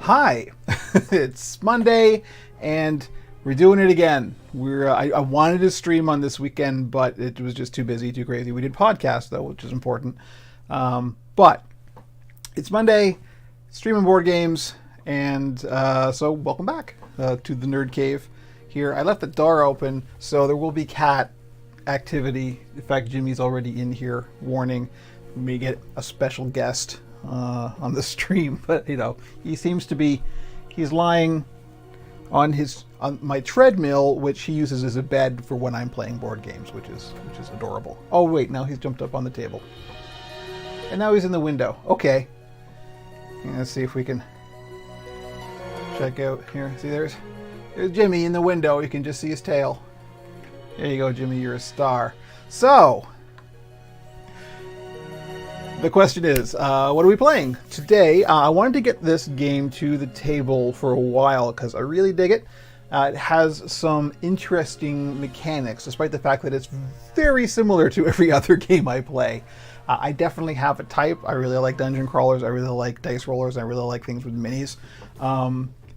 Hi, it's Monday and we're doing it again. I wanted to stream on this weekend, but it was just too busy, too crazy. We did podcast though, which is important. But it's Monday, streaming board games, and so welcome back to the Nerd Cave here. I left the door open, so there will be cat activity. In fact, Jimmy's already in here. Warning, we may get a special guest on the stream, but you know, he's lying on my treadmill, which he uses as a bed for when I'm playing board games, which is adorable. Oh wait, now he's jumped up on the table, and now he's in the window. Okay, let's see if we can check out here. See, there's Jimmy in the window. You can just see his tail. There you go, Jimmy. You're a star. So the question is, what are we playing? Today, I wanted to get this game to the table for a while because I really dig it. It has some interesting mechanics, despite the fact that it's very similar to every other game I play. I definitely have a type. I really like dungeon crawlers. I really like dice rollers. I really like things with minis.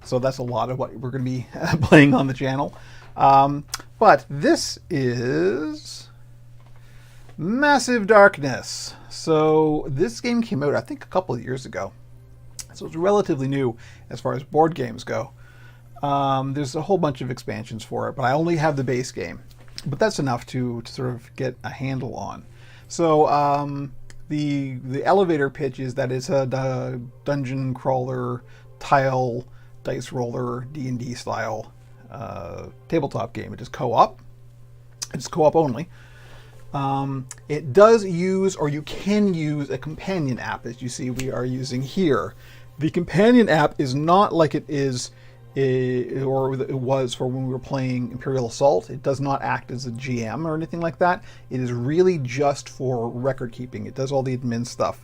So that's a lot of what we're going to be playing on the channel. But this is Massive Darkness. So this game came out, I think, a couple of years ago. So it's relatively new as far as board games go. There's a whole bunch of expansions for it, but I only have the base game. But that's enough to sort of get a handle on. So the elevator pitch is that it's a dungeon crawler, tile, dice roller, D&D style tabletop game. It is co-op. It's co-op only. It does use, or you can use, a companion app, as you see we are using here. The companion app is not like it is, or it was for when we were playing Imperial Assault. It does not act as a GM or anything like that. It is really just for record keeping. It does all the admin stuff.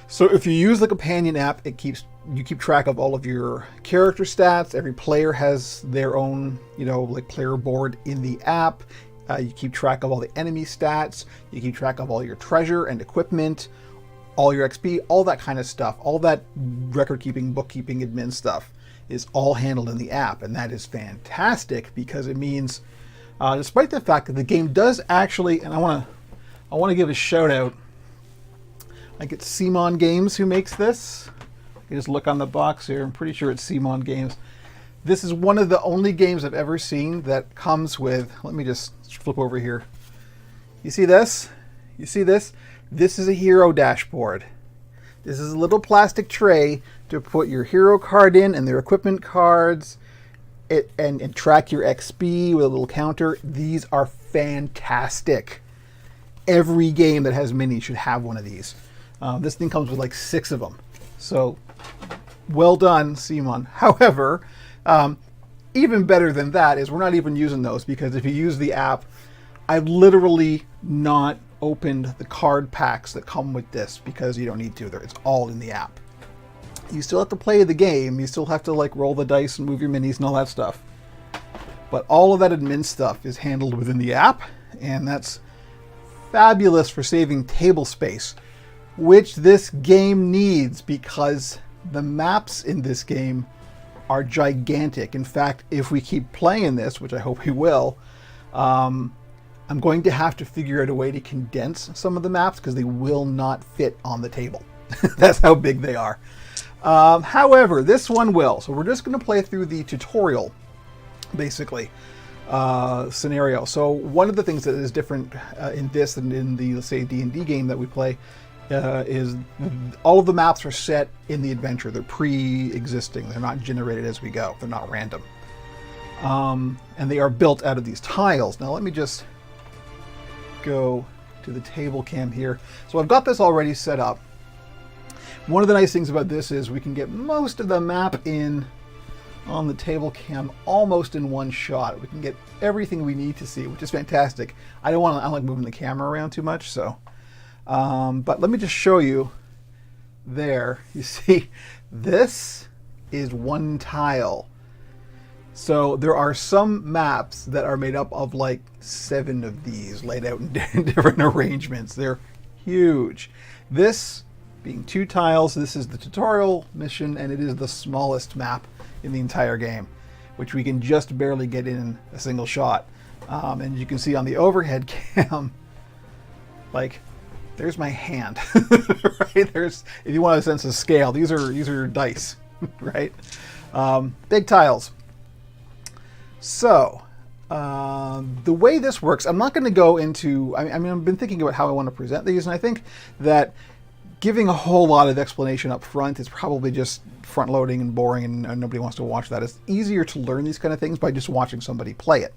So if you use the companion app, you keep track of all of your character stats. Every player has their own, like player board in the app. You keep track of all the enemy stats. You keep track of all your treasure and equipment, all your XP, all that kind of stuff. All that record-keeping, bookkeeping, admin stuff is all handled in the app. And that is fantastic because it means, despite the fact that the game does actually, and I want to give a shout out. Like it's Simon Games who makes this. You just look on the box here. I'm pretty sure it's Simon Games. This is one of the only games I've ever seen that comes with, let me just flip over here. You see this? You see this? This is a hero dashboard. This is a little plastic tray to put your hero card in and their equipment cards and track your XP with a little counter. These are fantastic. Every game that has minis should have one of these. This thing comes with like 6 of them. So well done, Simon. However, even better than that is we're not even using those, because if you use the app, I've literally not opened the card packs that come with this because you don't need to. It's all in the app. You still have to play the game. You still have to like roll the dice and move your minis and all that stuff. But all of that admin stuff is handled within the app, and that's fabulous for saving table space, which this game needs because the maps in this game are gigantic. In fact, if we keep playing this, which I hope we will, I'm going to have to figure out a way to condense some of the maps because they will not fit on the table. That's how big they are. However, this one will. So we're just going to play through the tutorial, basically, scenario. So one of the things that is different in this than in the, let's say, D&D game that we play is all of the maps are set in the adventure. They're pre-existing. They're not generated as we go. They're not random. And they are built out of these tiles. Now let me just go to the table cam here. So I've got this already set up. One of the nice things about this is we can get most of the map in on the table cam almost in one shot. We can get everything we need to see, which is fantastic. I don't like moving the camera around too much, so. But let me just show you there. You see, this is one tile. So there are some maps that are made up of like 7 of these laid out in different arrangements. They're huge. This being 2 tiles. This is the tutorial mission, and it is the smallest map in the entire game, which we can just barely get in a single shot. And you can see on the overhead cam, like, there's my hand, right? There's, if you want a sense of scale, these are dice, right? Big tiles. So, the way this works, I'm not going to go into, I mean, I've been thinking about how I want to present these, and I think that giving a whole lot of explanation up front is probably just front-loading and boring, and nobody wants to watch that. It's easier to learn these kind of things by just watching somebody play it.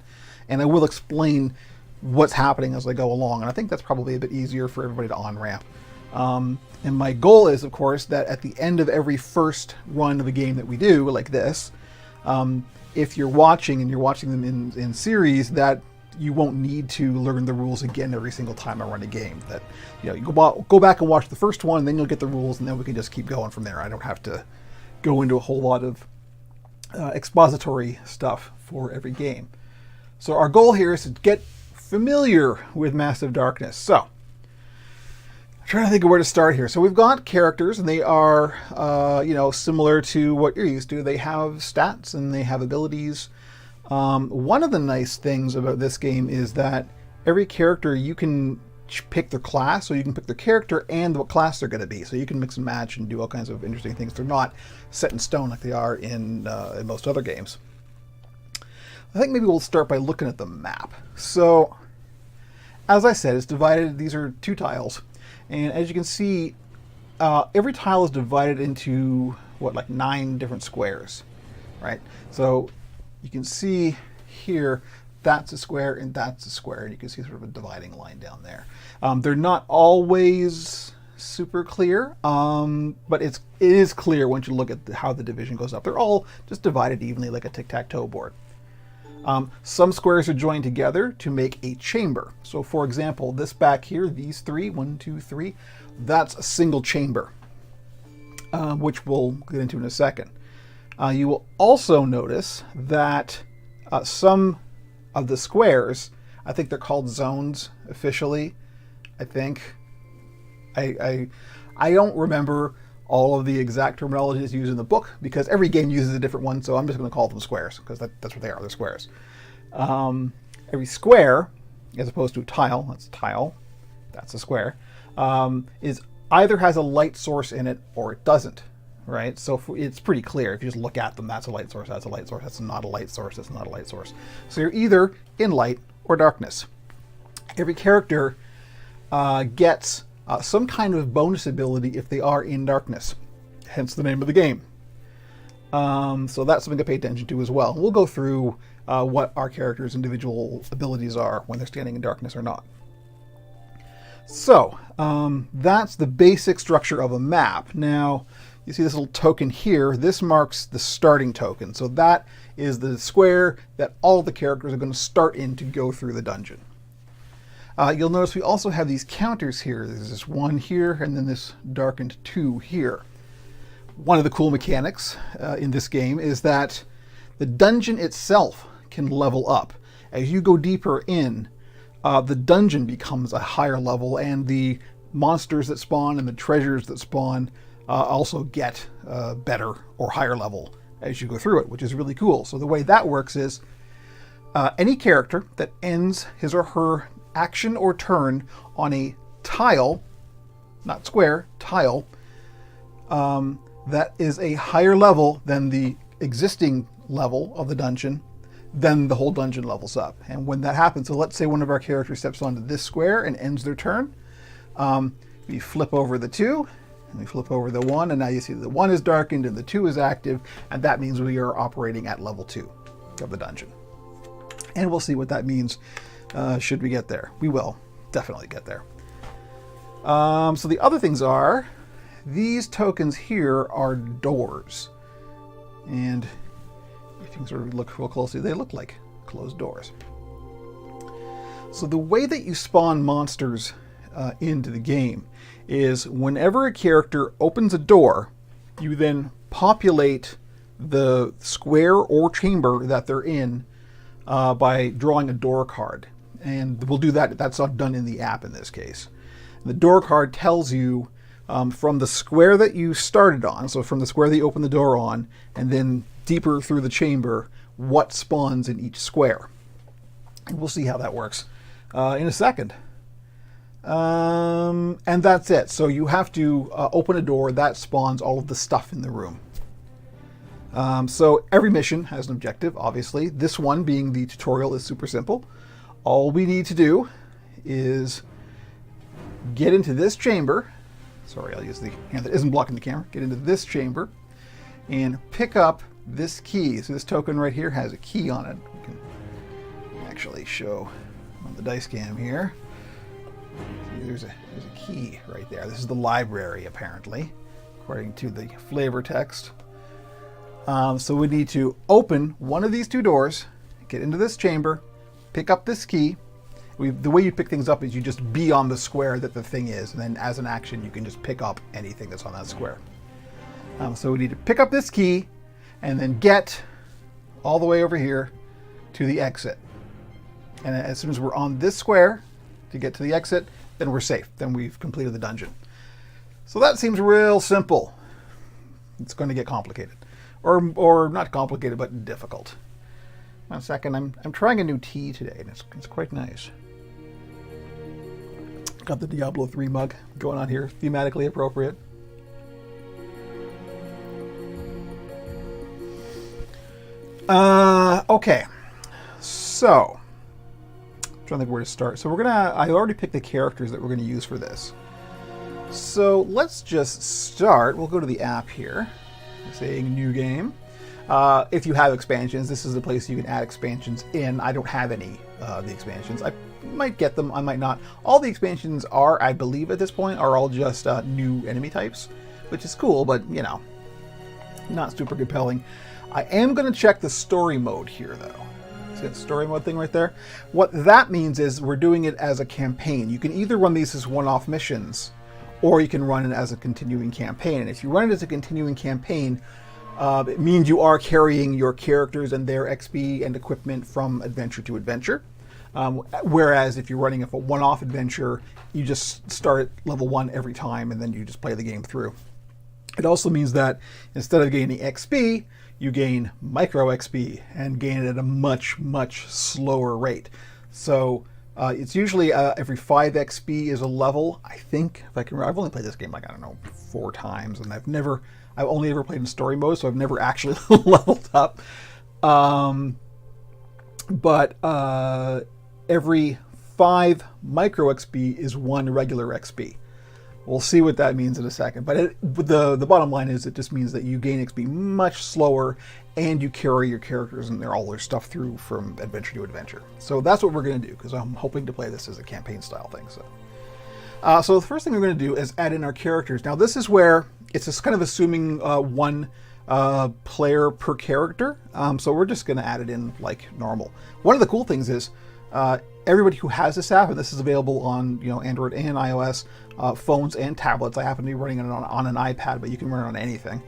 And I will explain what's happening as I go along, and I think that's probably a bit easier for everybody to on-ramp. And my goal is, of course, that at the end of every first run of a game that we do, like this, if you're watching and you're watching them in series, that you won't need to learn the rules again every single time I run a game. That, you know, you go back and watch the first one, and then you'll get the rules, and then we can just keep going from there. I don't have to go into a whole lot of expository stuff for every game. So our goal here is to get familiar with Massive Darkness. So, I'm trying to think of where to start here. So we've got characters, and they are, you know, similar to what you're used to. They have stats and they have abilities. One of the nice things about this game is that every character, you can pick their class, so you can pick their character and what class they're going to be. So you can mix and match and do all kinds of interesting things. They're not set in stone like they are in most other games. I think maybe we'll start by looking at the map. So, as I said, it's divided, these are 2 tiles. And as you can see, every tile is divided into, what, like 9 different squares, right? So you can see here, that's a square and that's a square, and you can see sort of a dividing line down there. They're not always super clear, but it is clear once you look at how the division goes up. They're all just divided evenly like a tic-tac-toe board. Some squares are joined together to make a chamber. So for example, this back here, these 3, 1, 2, 3, that's a single chamber, which we'll get into in a second. You will also notice that some of the squares, I think they're called zones officially, I think. I don't remember all of the exact terminologies used in the book, because every game uses a different one, so I'm just going to call them squares, because that's what they are, they're squares. Every square, as opposed to a tile, that's a square, is either has a light source in it or it doesn't, right? So it's pretty clear. If you just look at them, that's a light source, that's a light source, that's not a light source, that's not a light source. So you're either in light or darkness. Every character gets some kind of bonus ability if they are in darkness, hence the name of the game. So that's something to pay attention to as well. We'll go through what our characters' individual abilities are when they're standing in darkness or not. So that's the basic structure of a map. Now, you see this little token here. This marks the starting token. So that is the square that all the characters are going to start in to go through the dungeon. You'll notice we also have these counters here. There's this 1 here, and then this darkened 2 here. One of the cool mechanics in this game is that the dungeon itself can level up. As you go deeper in, the dungeon becomes a higher level, and the monsters that spawn and the treasures that spawn also get better or higher level as you go through it, which is really cool. So the way that works is any character that ends his or her action or turn on a tile, not square, tile, that is a higher level than the existing level of the dungeon, then the whole dungeon levels up. And when that happens, so let's say one of our characters steps onto this square and ends their turn, we flip over the 2, and we flip over the 1, and now you see the 1 is darkened and the 2 is active, and that means we are operating at level 2 of the dungeon. And we'll see what that means should we get there. We will definitely get there. So the other things are, these tokens here are doors. And if you can sort of look real closely, they look like closed doors. So the way that you spawn monsters into the game is whenever a character opens a door, you then populate the square or chamber that they're in by drawing a door card. And we'll do that. That's done in the app in this case. The door card tells you from the square that you started on, so from the square that you opened the door on, and then deeper through the chamber, what spawns in each square. And we'll see how that works in a second. And that's it. So you have to open a door that spawns all of the stuff in the room. So every mission has an objective, obviously. This one, being the tutorial, is super simple. All we need to do is get into this chamber. Sorry, I'll use the hand that isn't blocking the camera. Get into this chamber and pick up this key. So this token right here has a key on it. We can actually show on the dice cam here. See, there's a key right there. This is the library, apparently, according to the flavor text. So we need to open one of these two doors, get into this chamber, pick up this key. The way you pick things up is you just be on the square that the thing is, and then as an action you can just pick up anything that's on that square. So we need to pick up this key and then get all the way over here to the exit. And as soon as we're on this square to get to the exit, then we're safe. Then we've completed the dungeon. So that seems real simple. It's going to get complicated. Or not complicated, but difficult. 1 second, I'm trying a new tea today, and it's quite nice. Got the Diablo 3 mug going on here, thematically appropriate. Okay, so I'm trying to think where to start. So I already picked the characters that we're gonna use for this. So let's just start. We'll go to the app here, saying new game. If you have expansions, this is the place you can add expansions in. I don't have any of the expansions. I might get them, I might not. All the expansions are, I believe at this point, are all just new enemy types, which is cool, but, you know, not super compelling. I am going to check the story mode here, though. See that story mode thing right there? What that means is we're doing it as a campaign. You can either run these as one-off missions, or you can run it as a continuing campaign. And if you run it as a continuing campaign, it means you are carrying your characters and their XP and equipment from adventure to adventure. Whereas if you're running a one-off adventure, you just start at level 1 every time and then you just play the game through. It also means that instead of gaining XP, you gain micro XP and gain it at a much, much slower rate. So it's usually every 5 XP is a level, I think, if I can remember. I've only played this game like, I don't know, 4 times, and I've only ever played in story mode, so I've never actually leveled up. But every 5 micro XP is 1 regular XP. We'll see what that means in a second. But the bottom line is it just means that you gain XP much slower and you carry your characters and all their stuff through from adventure to adventure. So that's what we're going to do, because I'm hoping to play this as a campaign style thing. So the first thing we're going to do is add in our characters. Now this is where it's just kind of assuming 1 player per character. So we're just going to add it in like normal. One of the cool things is everybody who has this app, and this is available on Android and iOS, phones and tablets. I happen to be running it on an iPad, but you can run it on anything.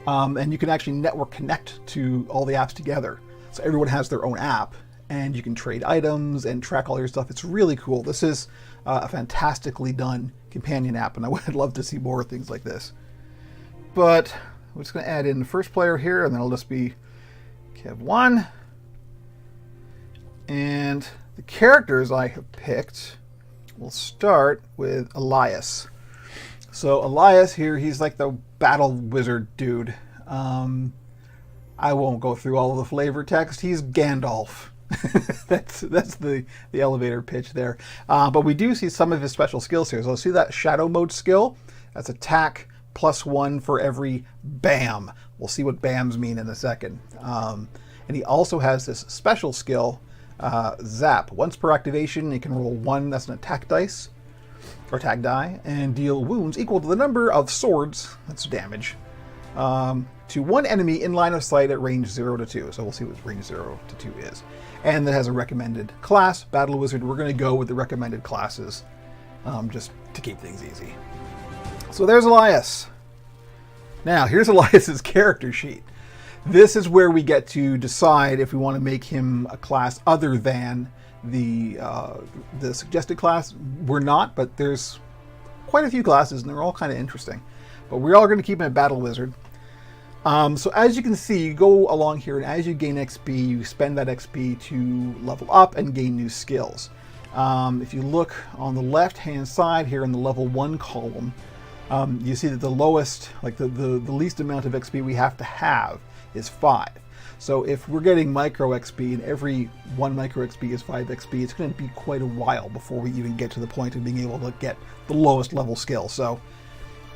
And you can actually network connect to all the apps together. So everyone has their own app, and you can trade items and track all your stuff. It's really cool. This is a fantastically done companion app, and I would love to see more things like this. But we're just going to add in the first player here, and then it'll just be Kev1. And the characters I have picked, we'll start with Elias. So Elias here, he's like the battle wizard dude. I won't go through all of the flavor text. He's Gandalf. that's the elevator pitch there. But we do see some of his special skills here. So see that shadow mode skill? That's attack +1 for every BAM. We'll see what BAMs mean in a second. And he also has this special skill, Zap. Once per activation, he can roll 1, that's an attack dice, or attack die, and deal wounds equal to the number of swords, that's damage, to 1 enemy in line of sight at range 0 to 2. So we'll see what range 0 to 2 is. And that has a recommended class, Battle Wizard. We're going to go with the recommended classes, just to keep things easy. So there's Elias. Now, here's Elias's character sheet. This is where we get to decide if we want to make him a class other than the suggested class. We're not, but there's quite a few classes, and they're all kind of interesting. But we're all going to keep him a battle wizard. So as you can see, you go along here, and as you gain XP, you spend that XP to level up and gain new skills. If you look on the left-hand side here in the level 1 column, you see that the lowest, like the least amount of XP we have to have is 5. So if we're getting micro XP and every 1 micro XP is 5 XP, it's going to be quite a while before we even get to the point of being able to get the lowest level skill. So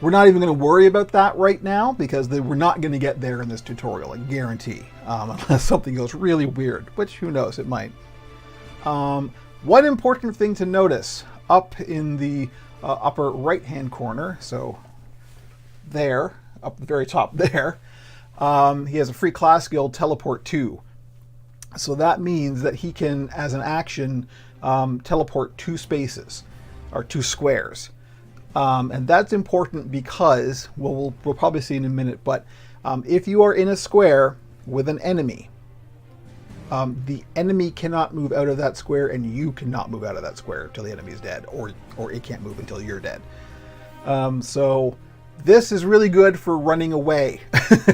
we're not even going to worry about that right now, because we're not going to get there in this tutorial, I guarantee, unless something goes really weird, which who knows, it might. One important thing to notice, up in the upper right-hand corner, so there, up the very top there, he has a free class skill, Teleport 2. So that means that he can, as an action, teleport 2 spaces, or 2 squares. And that's important because, well, we'll probably see in a minute, but if you are in a square with an enemy, the enemy cannot move out of that square, and you cannot move out of that square until the enemy is dead, or it can't move until you're dead. So this is really good for running away,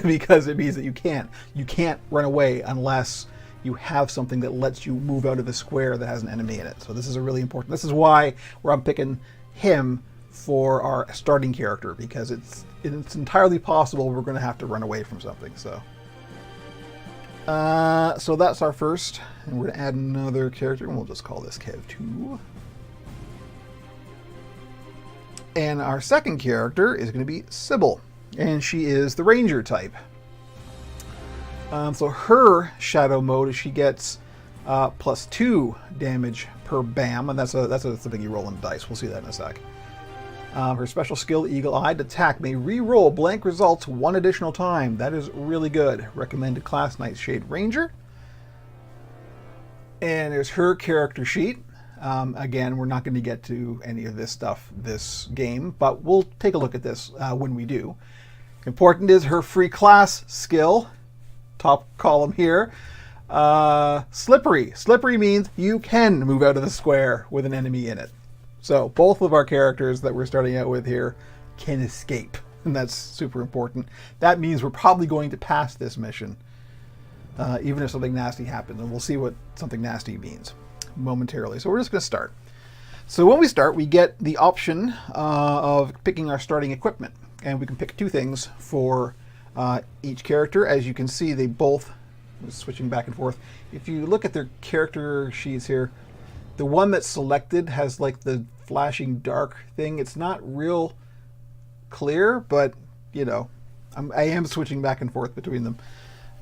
because it means that you can't run away unless you have something that lets you move out of a square that has an enemy in it. So this is a really important. This is why I'm picking him for our starting character, because it's entirely possible we're going to have to run away from something. So that's our first, and we're going to add another character, and we'll just call this Kev2. And our second character is going to be Sybil, and she is the Ranger type. So her shadow mode is she gets +2 damage per BAM, and that's something you roll in the dice. We'll see that in a sec. Her special skill, Eagle-Eyed Attack, may re-roll blank results 1 additional time. That is really good. Recommended class, Nightshade Ranger. And there's her character sheet. Again, we're not going to get to any of this stuff this game, but we'll take a look at this when we do. Important is her free class skill, top column here. Slippery. Slippery means you can move out of the square with an enemy in it. So both of our characters that we're starting out with here can escape, and that's super important. That means we're probably going to pass this mission, even if something nasty happens, and we'll see what something nasty means momentarily. So we're just going to start. So when we start, we get the option of picking our starting equipment, and we can pick 2 things for each character. As you can see, they both, switching back and forth, if you look at their character sheets here, the one that's selected has like the flashing dark thing. It's not real clear, but you know, I am switching back and forth between them.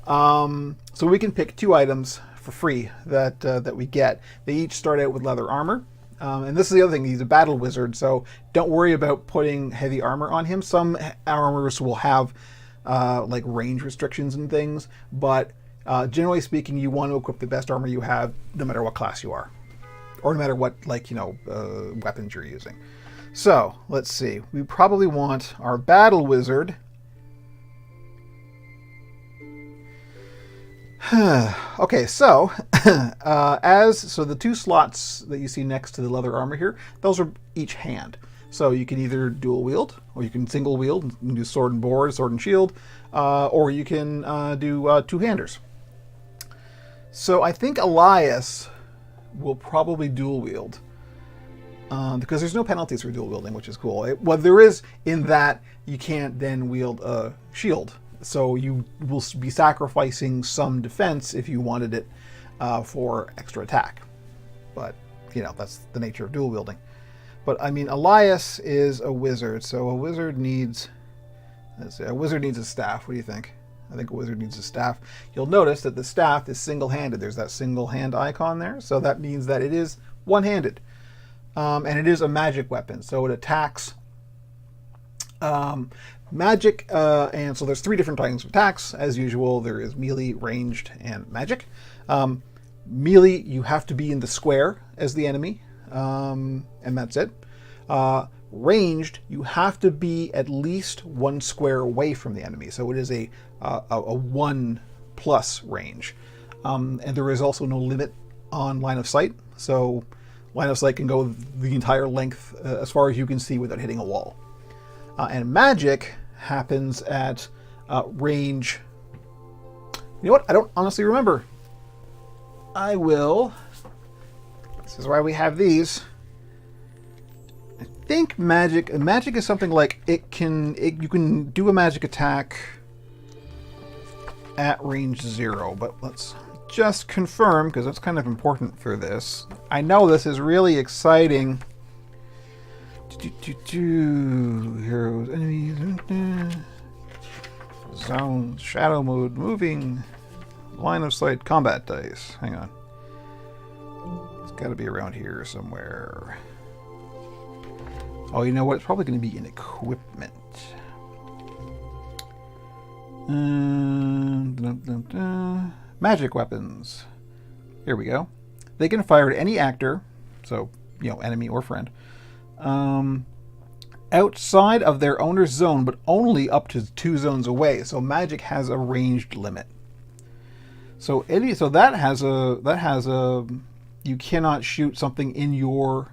So we can pick 2 items for free that we get. They each start out with leather armor. And this is the other thing, he's a battle wizard, so don't worry about putting heavy armor on him. Some armors will have like range restrictions and things, but generally speaking, you want to equip the best armor you have, no matter what class you are, or no matter what, like, you know, weapons you're using. So let's see, we probably want our battle wizard. Okay, so so the 2 slots that you see next to the leather armor here, those are each hand. So you can either dual wield, or you can single wield and do sword and board, sword and shield, or you can do 2-handers. So I think Elias will probably dual wield, because there's no penalties for dual wielding, which is cool. Well, there is in that you can't then wield a shield. So you will be sacrificing some defense if you wanted it for extra attack. But, you know, that's the nature of dual wielding. But, I mean, Elias is a wizard, so a wizard needs... Let's see, a wizard needs a staff. What do you think? I think a wizard needs a staff. You'll notice that the staff is single-handed. There's that single hand icon there. So that means that it is one-handed. And it is a magic weapon. So it attacks... magic, and so there's 3 different types of attacks. As usual, there is melee, ranged, and magic. Melee, you have to be in the square as the enemy, and that's it. Ranged, you have to be at least 1 square away from the enemy, so it is a 1+ range. And there is also no limit on line of sight, so line of sight can go the entire length as far as you can see without hitting a wall. And magic happens at range. You know what? I don't honestly remember. I will. This is why we have these. I think magic is something like you can do a magic attack at range 0, but let's just confirm because that's kind of important for this. I know this is really exciting. Heroes, enemies, zone, shadow mode, moving, line of sight, combat dice. Hang on. It's got to be around here somewhere. Oh, you know what? It's probably going to be in equipment. Magic weapons. Here we go. They can fire at any actor, so, enemy or friend, outside of their owner's zone, but only up to 2 zones away. So magic has a ranged limit. So that has a you cannot shoot something in your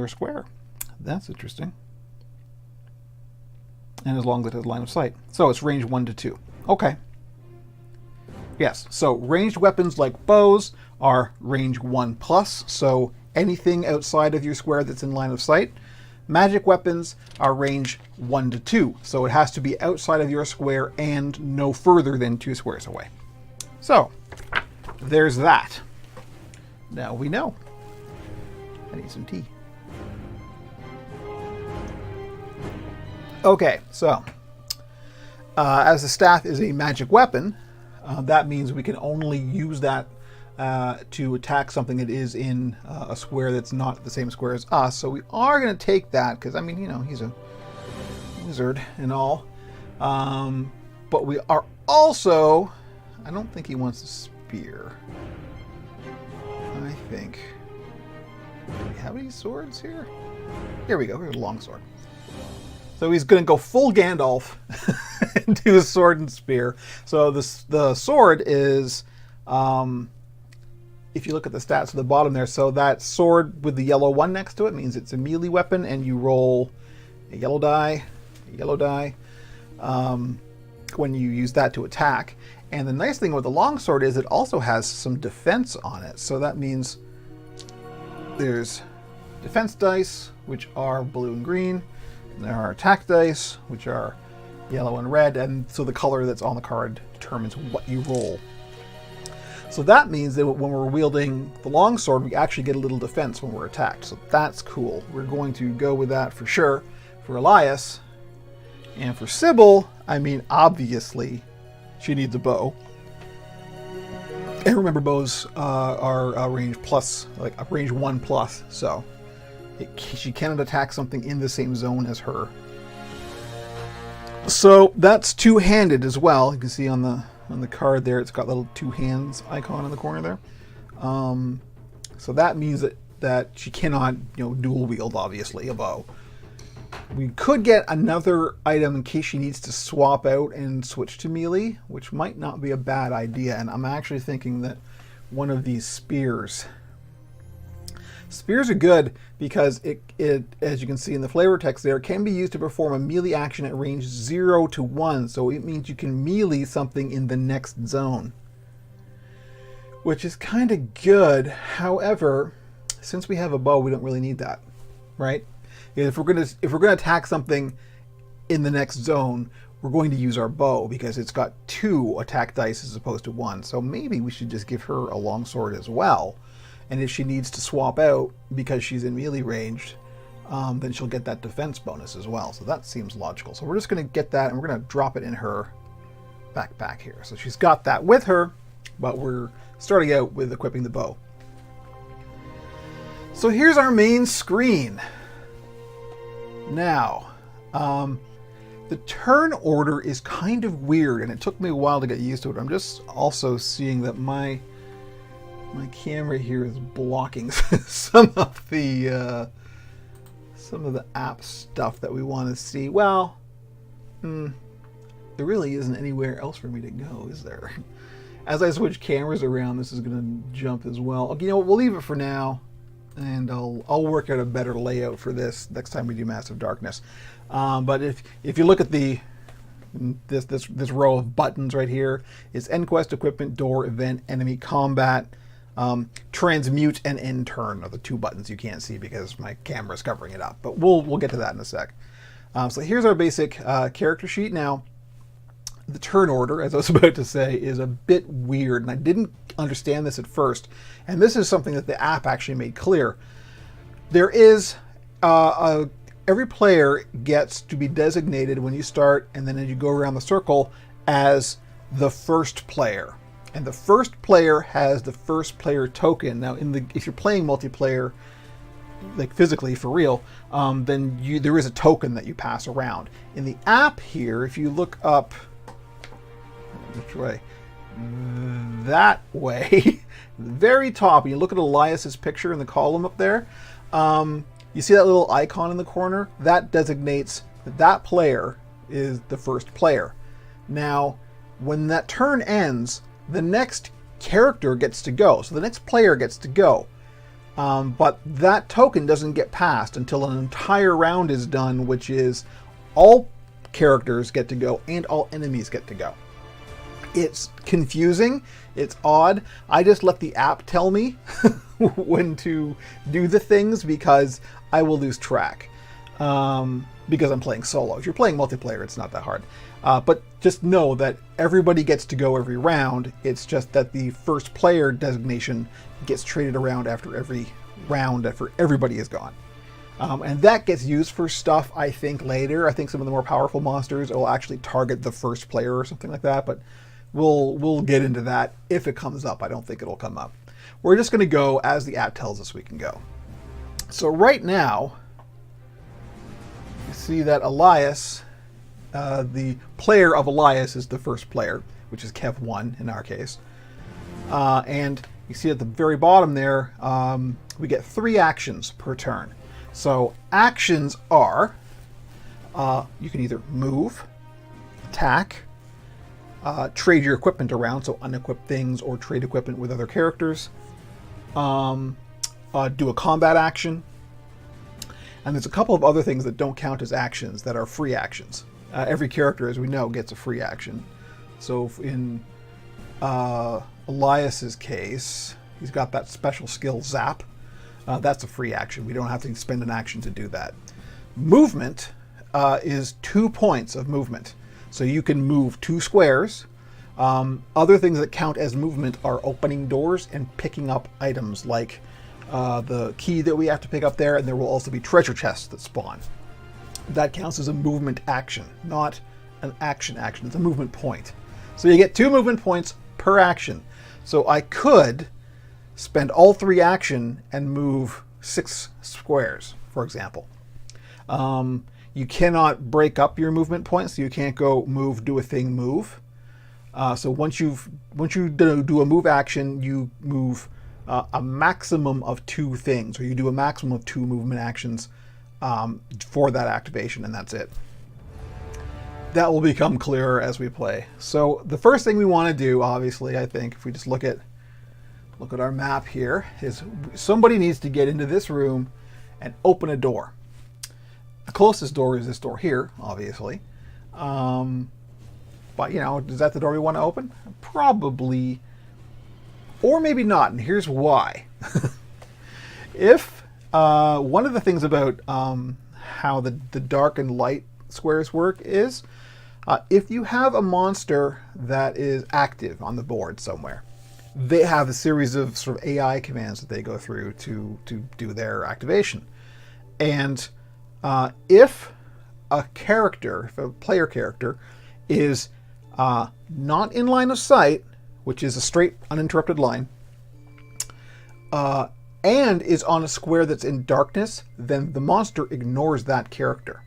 square. That's interesting. And as long as it has line of sight. So it's range 1 to 2. Okay. Yes, so ranged weapons like bows are range 1 plus, so anything outside of your square that's in line of sight. Magic weapons are range 1 to 2, so it has to be outside of your square and no further than 2 squares away. So, there's that. Now we know. I need some tea. Okay, so as the staff is a magic weapon, that means we can only use that to attack something that is in a square that's not the same square as us. So we are going to take that because, I mean, he's a wizard and all. But we are also... I don't think he wants a spear. I think... Do we have any swords here? Here we go. Here's a long sword. So he's going to go full Gandalf and do a sword and spear. So the sword is, if you look at the stats at the bottom there, so that sword with the yellow 1 next to it means it's a melee weapon, and you roll a yellow die, when you use that to attack. And the nice thing with the longsword is it also has some defense on it. So that means there's defense dice, which are blue and green. There are attack dice, which are yellow and red, and so the color that's on the card determines what you roll. So that means that when we're wielding the longsword, we actually get a little defense when we're attacked. So that's cool. We're going to go with that for sure for Elias. And for Sybil, I mean, obviously, she needs a bow. And remember, bows are range plus, like a range 1 plus, so she cannot attack something in the same zone as her. So that's two-handed as well. You can see on the card there, it's got little 2 hands icon in the corner there. So that means that she cannot, dual wield, obviously, a bow. We could get another item in case she needs to swap out and switch to melee, which might not be a bad idea. And I'm actually thinking that one of these spears. Spears are good because it, as you can see in the flavor text there, can be used to perform a melee action at range 0 to 1. So it means you can melee something in the next zone, which is kind of good. However, since we have a bow, we don't really need that, right? If we're gonna attack something in the next zone, we're going to use our bow because it's got 2 attack dice as opposed to 1. So maybe we should just give her a longsword as well. And if she needs to swap out because she's in melee range, then she'll get that defense bonus as well. So that seems logical. So we're just going to get that and we're going to drop it in her backpack here. So she's got that with her, but we're starting out with equipping the bow. So here's our main screen. Now, the turn order is kind of weird, and it took me a while to get used to it. I'm just also seeing that my camera here is blocking some of the app stuff that we want to see. Well, there really isn't anywhere else for me to go, is there? As I switch cameras around, this is going to jump as well. Okay, you know what? We'll leave it for now, and I'll work out a better layout for this next time we do Massive Darkness. But if you look at this row of buttons right here, it's End Quest, Equipment, Door, Event, Enemy, Combat, Transmute, and End Turn are the two buttons you can't see because my camera is covering it up. But we'll get to that in a sec. So here's our basic character sheet. Now, the turn order, as I was about to say, is a bit weird, and I didn't understand this at first. And this is something that the app actually made clear. There is every player gets to be designated when you start, and then as you go around the circle, as the first player. And the first player has the first player token. Now, if you're playing multiplayer, like physically for real, then there is a token that you pass around. In the app here, if you look up, which way? That way, the very top, you look at Elias's picture in the column up there, you see that little icon in the corner? That designates that player is the first player. Now, when that turn ends, the next character gets to go. So the next player gets to go. But that token doesn't get passed until an entire round is done, which is all characters get to go and all enemies get to go. It's confusing. It's odd. I just let the app tell me when to do the things because I will lose track. Because I'm playing solo. If you're playing multiplayer, it's not that hard. But just know that everybody gets to go every round. It's just that the first player designation gets traded around after every round after everybody is gone. And that gets used for stuff, I think, later. I think some of the more powerful monsters will actually target the first player or something like that. But we'll get into that if it comes up. I don't think it'll come up. We're just going to go as the app tells us we can go. So right now, you see that Elias, the player of Elias is the first player, which is Kev 1 in our case. And you see at the very bottom there, we get 3 actions per turn. So actions are, you can either move, attack, trade your equipment around, so unequip things or trade equipment with other characters, do a combat action, and there's a couple of other things that don't count as actions that are free actions. Every character, as we know, gets a free action. So in Elias's case, he's got that special skill Zap. That's a free action. We don't have to spend an action to do that. Movement is 2 points of movement. So you can move 2 squares. Other things that count as movement are opening doors and picking up items like the key that we have to pick up there, and there will also be treasure chests that spawn. That counts as a movement action, not an action. It's a movement point. So you get 2 movement points per action. So I could spend all 3 action and move 6 squares, for example. You cannot break up your movement points, so you can't go move, do a thing, move. So once you do a move action, you move a maximum of 2 things, or you do a maximum of 2 movement actions for that activation, and that's it. That will become clearer as we play. So the first thing we want to do, obviously, I think, if we just look at our map here, is somebody needs to get into this room and open a door. The closest door is this door here, obviously. But, you know, is that the door we want to open? Probably. Or maybe not, and here's why. If one of the things about how the dark and light squares work is, if you have a monster that is active on the board somewhere, they have a series of sort of AI commands that they go through to do their activation. And if a player character is not in line of sight, which is a straight uninterrupted line, and is on a square that's in darkness, then the monster ignores that character.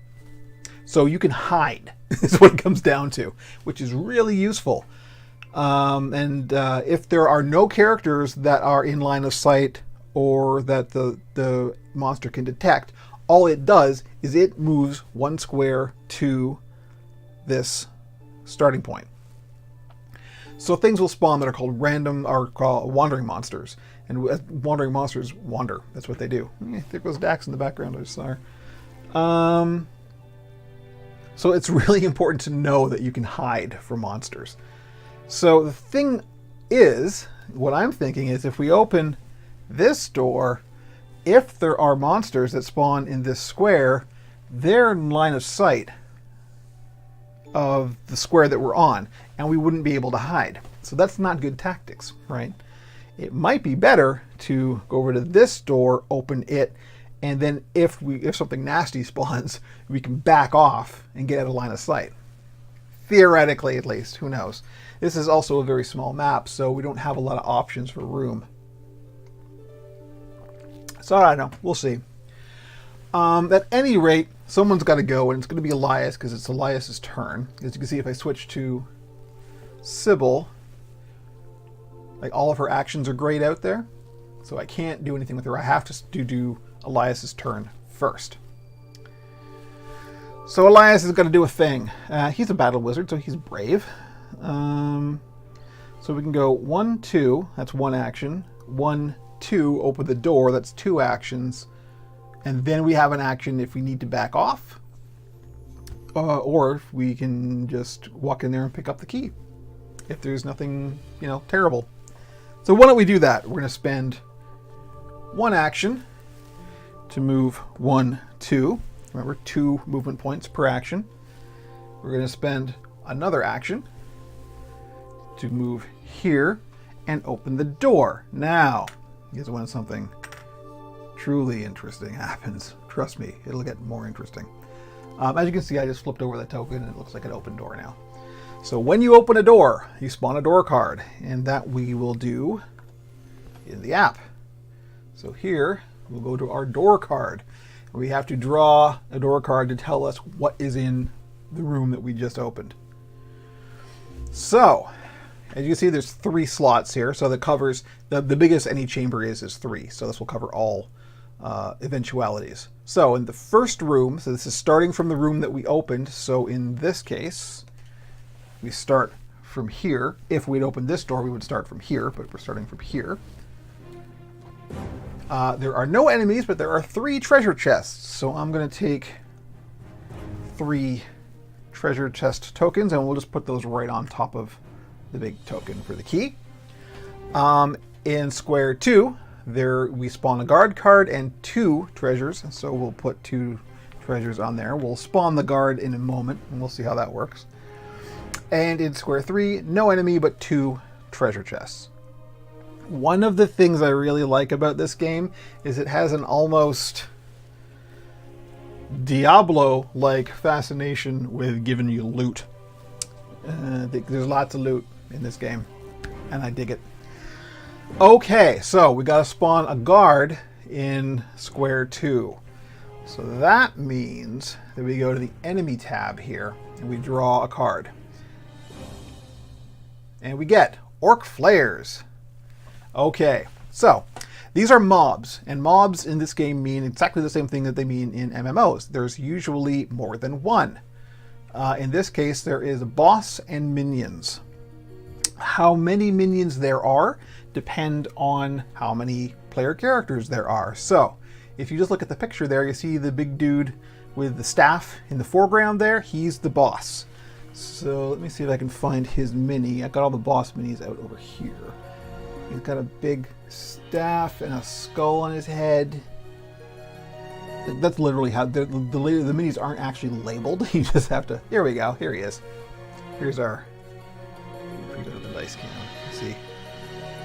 So you can hide, is what it comes down to, which is really useful. And if there are no characters that are in line of sight or that the monster can detect, all it does is it moves 1 square to this starting point. So things will spawn that are called random, or called wandering monsters. And wandering monsters wander. That's what they do. There goes Dax in the background, I saw. So it's really important to know that you can hide from monsters. So the thing is, what I'm thinking is if we open this door, if there are monsters that spawn in this square, they're in line of sight of the square that we're on, and we wouldn't be able to hide. So that's not good tactics, right? It might be better to go over to this door, open it, and then if something nasty spawns, we can back off and get out of line of sight. Theoretically, at least. Who knows? This is also a very small map, so we don't have a lot of options for room. So I don't know. We'll see. At any rate, someone's got to go, and it's going to be Elias because it's Elias's turn. As you can see, if I switch to Sybil, like all of her actions are grayed out there, so I can't do anything with her. I have to do Elias's turn first. So Elias is going to do a thing. He's a battle wizard, so he's brave. So we can go 1, 2. That's one action. 1, 2. Open the door. That's 2 actions. And then we have an action if we need to back off, or if we can just walk in there and pick up the key if there's nothing, terrible. So why don't we do that? We're going to spend 1 action to move 1, 2. Remember, 2 movement points per action. We're going to spend another action to move here and open the door. Now, you guys want something truly interesting happens. Trust me, it'll get more interesting. As you can see, I just flipped over the token and it looks like an open door now. So when you open a door, you spawn a door card, and that we will do in the app. So here, we'll go to our door card. We have to draw a door card to tell us what is in the room that we just opened. So, as you can see, there's 3 slots here. So that covers, the biggest any chamber is 3. So this will cover all eventualities. So in the first room, so this is starting from the room that we opened. So in this case, we start from here. If we'd opened this door, we would start from here, but we're starting from here. There are no enemies, but there are 3 treasure chests. So I'm going to take 3 treasure chest tokens, and we'll just put those right on top of the big token for the key. In square 2, there we spawn a guard card and 2 treasures. So we'll put 2 treasures on there. We'll spawn the guard in a moment, and we'll see how that works. And in square 3, no enemy, but 2 treasure chests. One of the things I really like about this game is it has an almost Diablo-like fascination with giving you loot. There's lots of loot in this game, and I dig it. Okay, so we got to spawn a guard in square 2. So that means that we go to the enemy tab here, and we draw a card. And we get Orc Flares. Okay, so these are mobs, and mobs in this game mean exactly the same thing that they mean in MMOs. There's usually more than one. In this case, there is a boss and minions. How many minions there are depend on how many player characters there are. So, if you just look at the picture there, you see the big dude with the staff in the foreground there. He's the boss. So let me see if I can find his mini. I got all the boss minis out over here. He's got a big staff and a skull on his head. That's literally how the minis aren't actually labeled. You just have to. Here we go. Here he is. Here's our. If we go to the dice cam, see.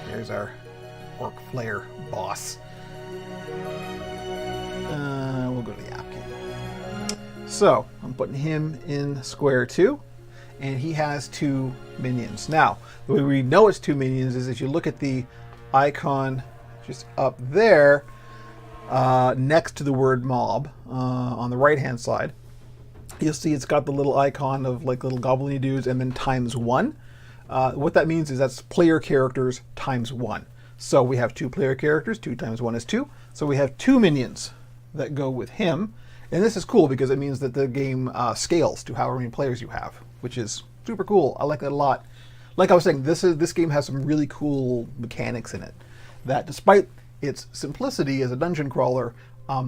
There's our Orc Flare boss. We'll go to the app cam. So I'm putting him in square 2. And he has 2 minions. Now, the way we know it's 2 minions is if you look at the icon just up there, next to the word mob, on the right-hand side, you'll see it's got the little icon of like little goblin dudes and then ×1. What that means is that's player characters ×1. So we have 2 player characters, 2 × 1 is 2. So we have 2 minions that go with him. And this is cool because it means that the game scales to however many players you have, which is super cool. I like that a lot. like I was saying, this game has some really cool mechanics in it that, despite its simplicity as a dungeon crawler,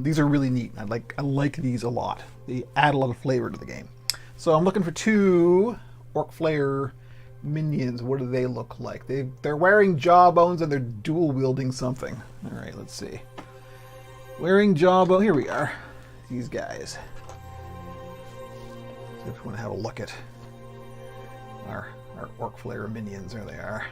these are really neat. I like these a lot. They add a lot of flavor to the game. So I'm looking for 2 Orc Flayer minions. What do they look like? They're wearing jawbones and they're dual wielding something. All right, let's see. Wearing jawbone. Here we are. These guys. I just want to have a look at our Orc Flayer minions. There they are.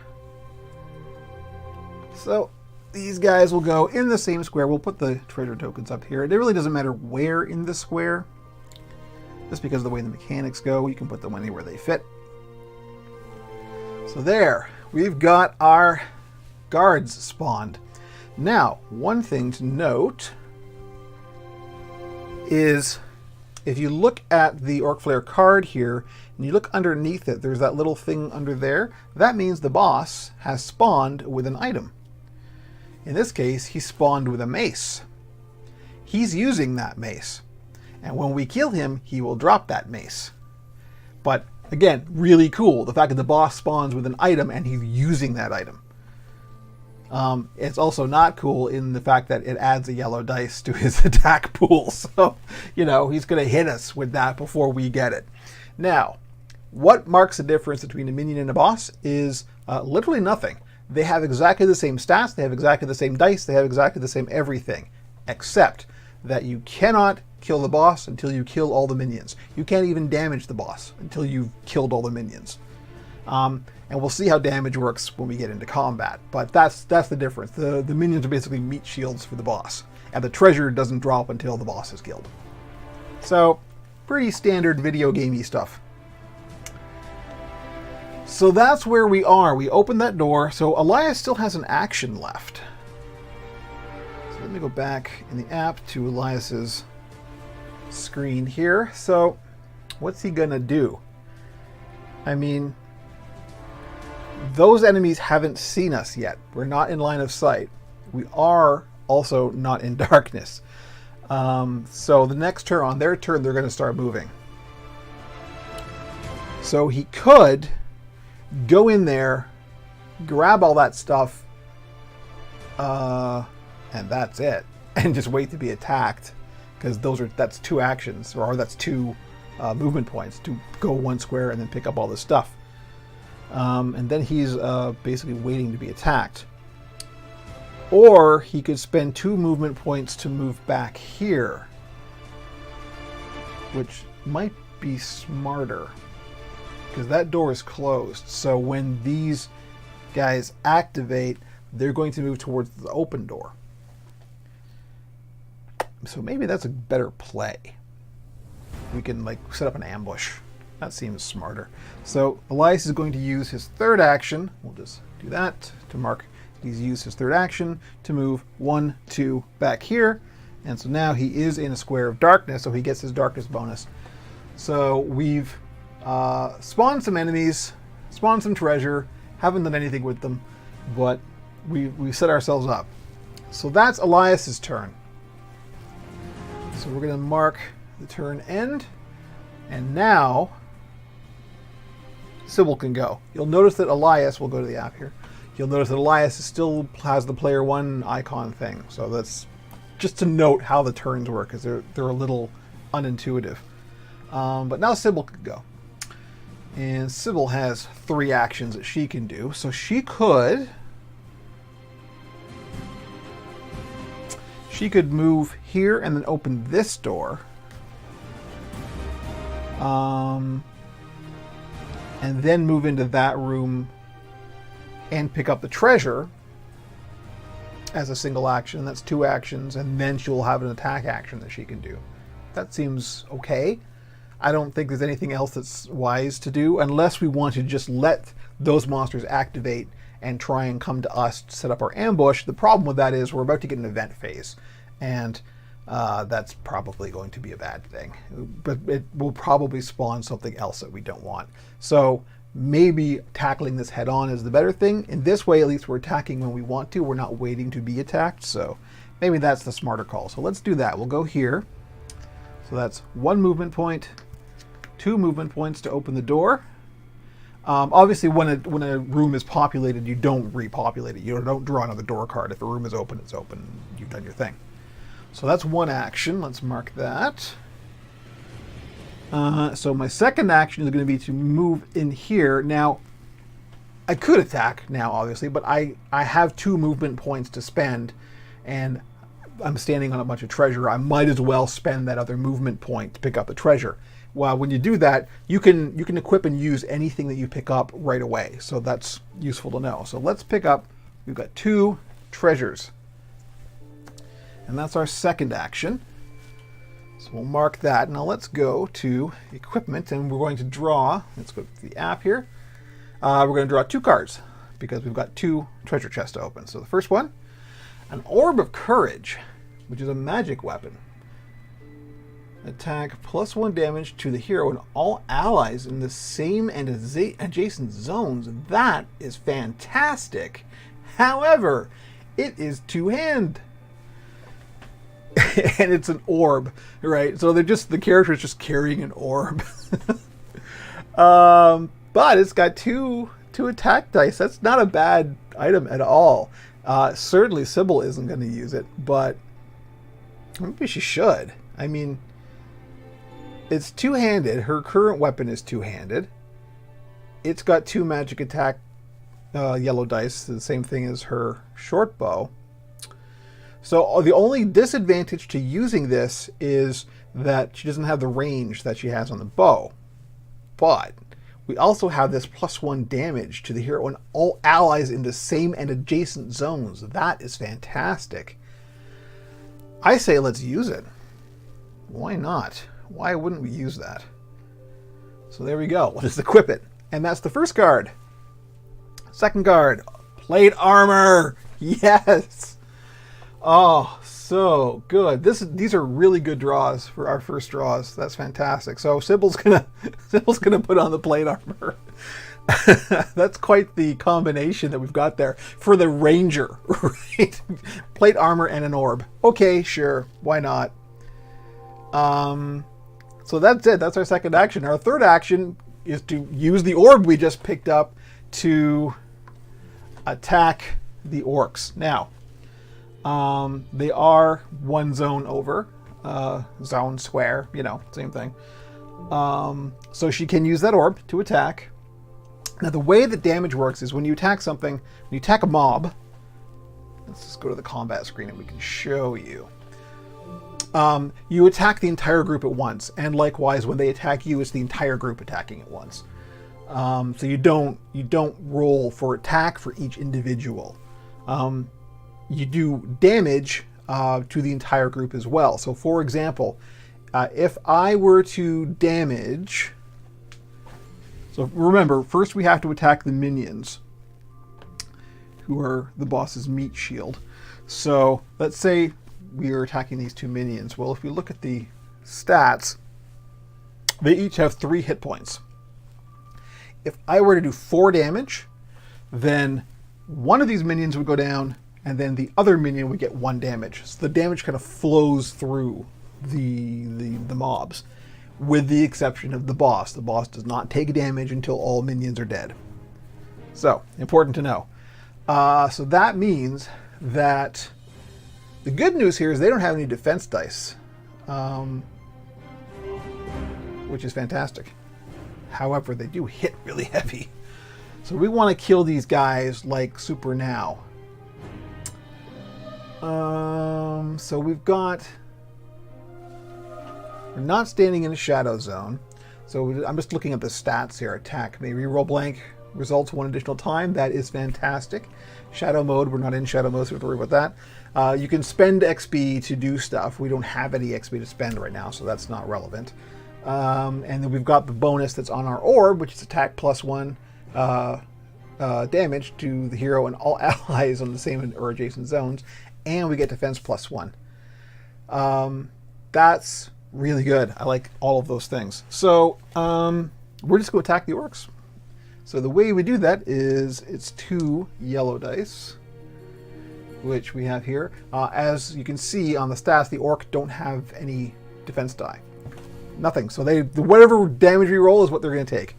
So these guys will go in the same square. We'll put the treasure tokens up here. It really doesn't matter where in the square. Just because of the way the mechanics go, you can put them anywhere they fit. So there, we've got our guards spawned. Now, one thing to note is if you look at the Orc Flayer card here, and you look underneath it, there's that little thing under there. That means the boss has spawned with an item. In this case, he spawned with a mace. He's using that mace. And when we kill him, he will drop that mace. But again, really cool. The fact that the boss spawns with an item and he's using that item. It's also not cool in the fact that it adds a yellow dice to his attack pool. So, you know, he's going to hit us with that before we get it. Now, what marks the difference between a minion and a boss is literally nothing. They have exactly the same stats, they have exactly the same dice, they have exactly the same everything, except that you cannot kill the boss until you kill all the minions. You can't even damage the boss until you've killed all the minions. And we'll see how damage works when we get into combat, but that's the difference. The minions are basically meat shields for the boss, and the treasure doesn't drop until the boss is killed. So, pretty standard video gamey stuff. So that's where we are. We opened that door. So Elias still has an action left. So let me go back in the app to Elias's screen here. So what's he gonna do? I mean, those enemies haven't seen us yet. We're not in line of sight. We are also not in darkness. So the next turn, on their turn, they're going to start moving. So he could go in there, grab all that stuff, and that's it, and just wait to be attacked, because that's 2 actions, or that's 2 movement points to go 1 square and then pick up all this stuff. And then he's basically waiting to be attacked. Or he could spend 2 movement points to move back here, which might be smarter, because that door is closed. So when these guys activate, they're going to move towards the open door. So maybe that's a better play. We can set up an ambush. That seems smarter. So Elias is going to use his 3rd action. We'll just do that to mark he's used his 3rd action to move 1, 2 back here. And so now he is in a square of darkness, so he gets his darkness bonus. So we've spawned some enemies, spawned some treasure, haven't done anything with them, but we set ourselves up. So that's Elias's turn. So we're going to mark the turn end, and now Sybil can go. You'll notice that Elias, we'll go to the app here, you'll notice that Elias still has the player 1 icon thing. So that's just to note how the turns work, because they're a little unintuitive. But now Sybil can go. And Sybil has 3 actions that she can do. So she could move here and then open this door. And then move into that room and pick up the treasure as a single action. That's 2 actions, and then she'll have an attack action that she can do. That seems okay. I don't think there's anything else that's wise to do, unless we want to just let those monsters activate and try and come to us to set up our ambush. The problem with that is we're about to get an event phase, and that's probably going to be a bad thing. But it will probably spawn something else that we don't want. So maybe tackling this head on is the better thing. In this way, at least we're attacking when we want to. We're not waiting to be attacked. So maybe that's the smarter call. So let's do that. We'll go here. So that's 1 movement point, 2 movement points to open the door. Obviously, when a room is populated, you don't repopulate it. You don't draw another door card. If a room is open, it's open. You've done your thing. So that's one action. Let's mark that. So my second action is going to be to move in here. Now, I could attack now, obviously, but I have 2 movement points to spend, and I'm standing on a bunch of treasure. I might as well spend that other movement point to pick up the treasure. Well, when you do that, you can equip and use anything that you pick up right away. So that's useful to know. So let's pick up, we've got 2 treasures. And that's our second action. So we'll mark that. Now let's go to equipment, and we're going to draw, let's go to the app here. We're going to draw 2 cards because we've got 2 treasure chests to open. So the first one, an Orb of Courage, which is a magic weapon. Attack +1 damage to the hero and all allies in the same and adjacent zones. That is fantastic. However, it is 2-handed. And it's an orb, right? So the character is just carrying an orb. But it's got two attack dice. That's not a bad item at all. Certainly Sybil isn't going to use it, but maybe she should. I mean, it's 2-handed. Her current weapon is 2-handed. It's got 2 magic attack yellow dice, the same thing as her short bow. So the only disadvantage to using this is that she doesn't have the range that she has on the bow. But we also have this +1 damage to the hero and all allies in the same and adjacent zones. That is fantastic. I say let's use it. Why not? Why wouldn't we use that? So there we go. We'll just equip it. And that's the first card. Second card, plate armor. Yes. Oh, so good. These are really good draws for our first draws. That's fantastic. So Sybil's gonna put on the plate armor. That's quite the combination that we've got there for the ranger, right? Plate armor and an orb. Okay, sure. Why not? So that's it. That's our second action. Our third action is to use the orb we just picked up to attack the orcs. Now, they are 1 zone over, zone, square, same thing. So she can use that orb to attack. Now the way that damage works is when you attack something, when you attack a mob, let's just go to the combat screen and we can show you. You attack the entire group at once, and likewise when they attack you, it's the entire group attacking at once. So you don't roll for attack for each individual. You do damage to the entire group as well. So for example, if I were to damage, so remember, first we have to attack the minions, who are the boss's meat shield. So let's say we are attacking these 2 minions. Well, if we look at the stats, they each have 3 hit points. If I were to do 4 damage, then one of these minions would go down, and then the other minion would get 1 damage. So the damage kind of flows through the mobs, with the exception of the boss. The boss does not take damage until all minions are dead. So, important to know. So that means that the good news here is they don't have any defense dice, which is fantastic. However, they do hit really heavy. So we want to kill these guys like super now. So we're not standing in a shadow zone. So I'm just looking at the stats here. Attack may reroll blank results 1 additional time. That is fantastic. Shadow mode, we're not in shadow mode, so we don't have to worry about that. You can spend XP to do stuff. We don't have any XP to spend right now, so that's not relevant. And then we've got the bonus that's on our orb, which is attack +1 damage to the hero and all allies on the same or adjacent zones. And we get defense +1. That's really good. I like all of those things. So we're just going to attack the orcs. So the way we do that is it's 2 yellow dice, which we have here. As you can see on the stats, the orc don't have any defense die. Nothing. So whatever damage we roll is what they're going to take.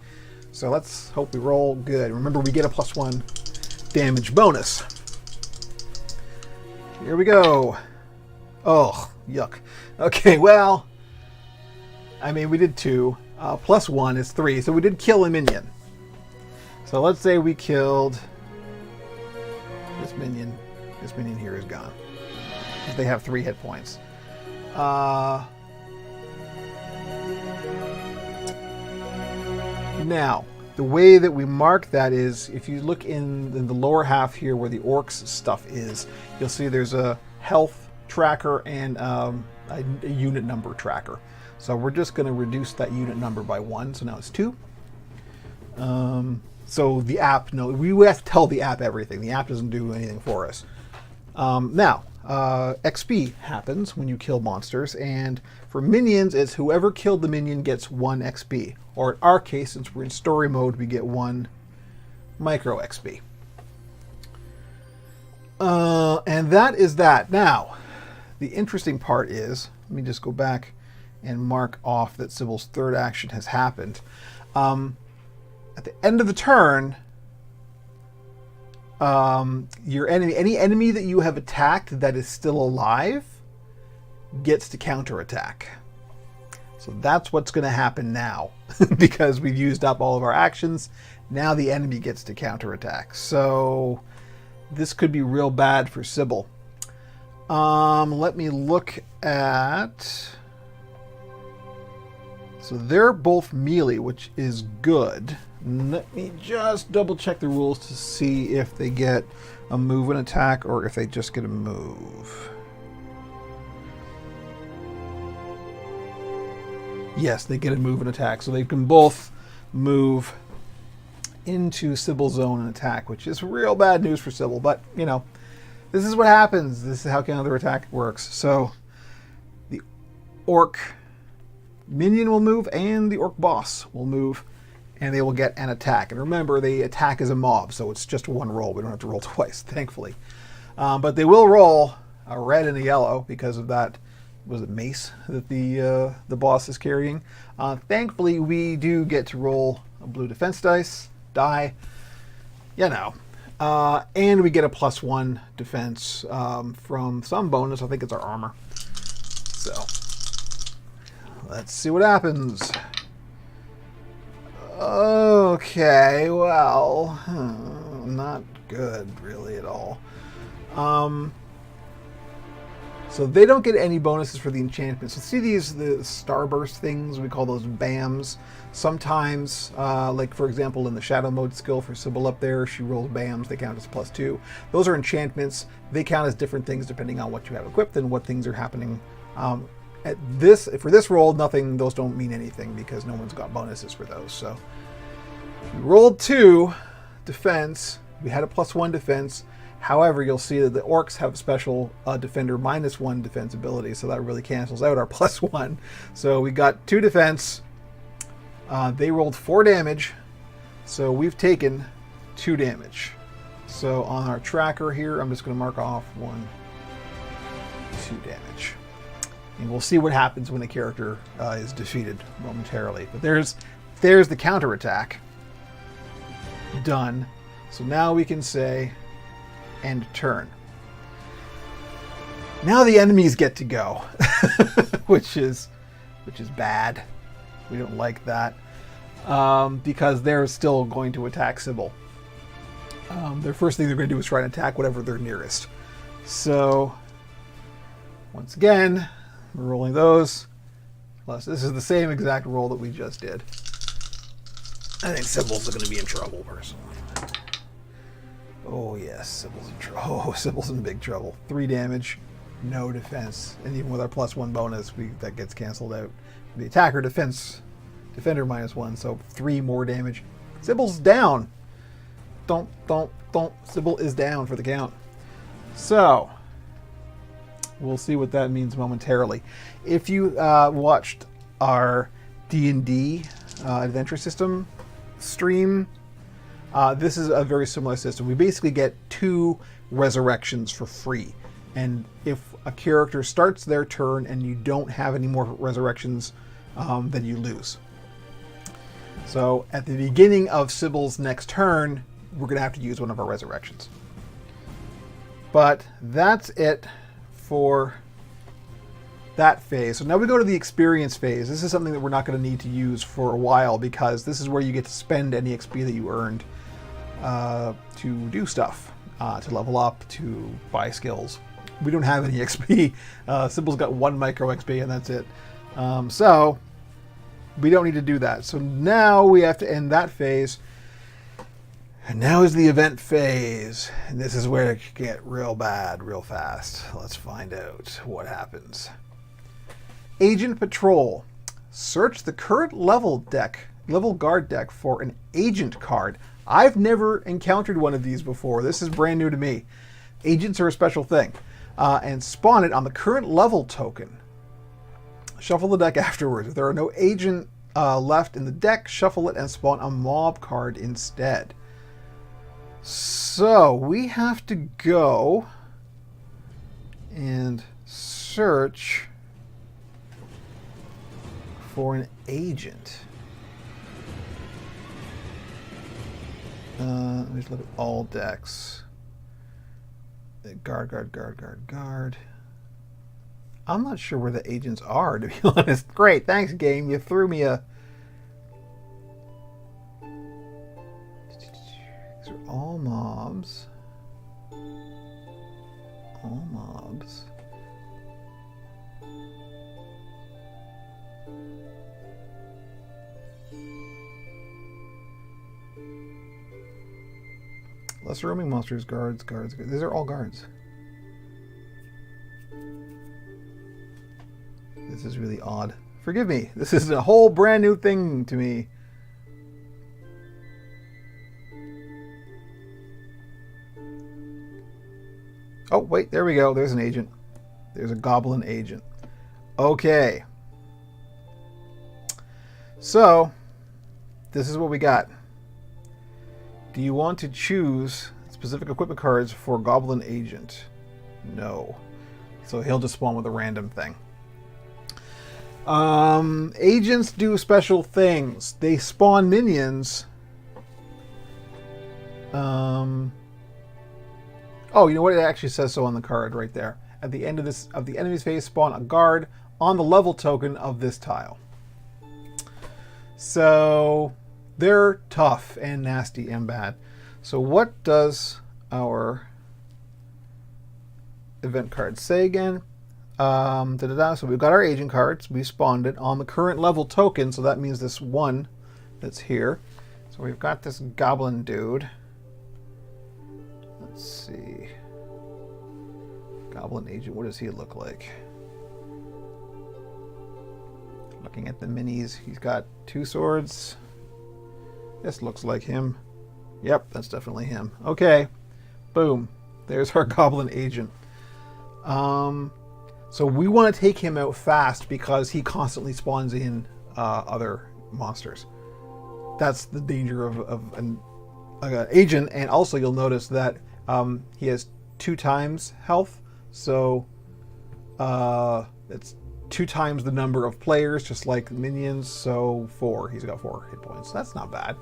So let's hope we roll good. Remember, we get a +1 damage bonus. Here we go. Oh, yuck. Okay, well, I mean, we did 2. +1 is 3, so we did kill a minion. So let's say we killed this minion. This minion here is gone. They have 3 hit points. Now, the way that we mark that is, if you look in the lower half here where the orcs stuff is, you'll see there's a health tracker and a unit number tracker. So we're just going to reduce that unit number by 1, so now it's 2. So the app, no, we have to tell the app everything. The app doesn't do anything for us. Now, XP happens when you kill monsters, and for minions, it's whoever killed the minion gets 1 XP. Or in our case, since we're in story mode, we get 1 micro XP. And that is that. Now, the interesting part is, let me just go back and mark off that Sybil's third action has happened. At the end of the turn, your enemy, any enemy that you have attacked that is still alive, gets to counterattack. So that's what's going to happen now, because we've used up all of our actions. Now the enemy gets to counterattack. So this could be real bad for Sybil. Let me look at... So they're both melee, which is good. Let me just double check the rules to see if they get a move and attack or if they just get a move. Yes, they get a move and attack. So they can both move into Sybil's zone and attack, which is real bad news for Sybil. But, you know, this is what happens. This is how counterattack works. So the orc minion will move and the orc boss will move, and they will get an attack. And remember, they attack as a mob, so it's just 1 roll. We don't have to roll twice, thankfully. But they will roll a red and a yellow because of that, was it mace that the boss is carrying. Thankfully, we do get to roll a blue defense die, you know. And we get a +1 defense from some bonus. I think it's our armor. So let's see what happens. Okay, well, not good really at all. So they don't get any bonuses for the enchantments. So see the starburst things, we call those BAMs. Sometimes, like for example in the shadow mode skill for Sybil up there, she rolls BAMs, they count as +2. Those are enchantments. They count as different things depending on what you have equipped and what things are happening. For this roll, those don't mean anything because no one's got bonuses for those. So we rolled 2 defense. We had a +1 defense. However, you'll see that the orcs have a special defender -1 defense ability, so that really cancels out our +1. So we got 2 defense. They rolled 4 damage, so we've taken 2 damage. So on our tracker here, I'm just going to mark off 1, 2 damage. And we'll see what happens when the character is defeated momentarily. But there's the counterattack done. So now we can say end turn. Now the enemies get to go, which is bad. We don't like that because they're still going to attack Sybil. Their first thing they're going to do is try and attack whatever they're nearest. So once again, we're rolling those. Plus, this is the same exact roll that we just did. I think Sybil's going to be in trouble, personally. Oh, yes, Sybil's in trouble. Oh, Sybil's in big trouble. 3 damage, no defense. And even with our +1 bonus, that gets canceled out. The attacker defender -1, so 3 more damage. Sybil's down. Don't. Sybil is down for the count. So we'll see what that means momentarily. If you watched our D&D adventure system stream, this is a very similar system. We basically get 2 resurrections for free. And if a character starts their turn and you don't have any more resurrections, then you lose. So at the beginning of Sybil's next turn, we're going to have to use one of our resurrections. But that's it for that phase. So now we go to the experience phase. This is something that we're not going to need to use for a while because this is where you get to spend any XP that you earned to do stuff, to level up, to buy skills. We don't have any XP. Sybil's got 1 micro XP and that's it. So we don't need to do that. So now we have to end that phase. And now is the event phase. And this is where it can get real bad real fast. Let's find out what happens. Agent Patrol. Search the current level guard deck for an agent card. I've never encountered one of these before. This is brand new to me. Agents are a special thing. And spawn it on the current level token. Shuffle the deck afterwards. If there are no agent left in the deck, shuffle it and spawn a mob card instead. So we have to go and search for an agent. Let me just look at all decks. Guard. I'm not sure where the agents are, to be honest. Great, thanks, game. You threw me a... These are all mobs. All mobs. Less roaming monsters, guards. These are all guards. This is really odd. Forgive me. This is a whole brand new thing to me. Oh, wait. There we go. There's an agent. There's a goblin agent. Okay. So, this is what we got. Do you want to choose specific equipment cards for Goblin Agent? No. So he'll just spawn with a random thing. Agents do special things. They spawn minions. Oh, you know what? It actually says so on the card right there. At the end of the enemy's phase, spawn a guard on the level token of this tile. So they're tough and nasty and bad. So what does our event card say again? So we've got our agent cards. We spawned it on the current level token. So that means this one that's here. So we've got this goblin dude. Let's see. Goblin agent. What does he look like? Looking at the minis, he's got 2 swords. This looks like him. Yep, that's definitely him. Okay, boom. There's our goblin agent. So we want to take him out fast because he constantly spawns in other monsters. That's the danger of an agent. And also you'll notice that he has 2 times health. So it's 2 times the number of players, just like minions. So 4. He's got 4 hit points. That's not bad.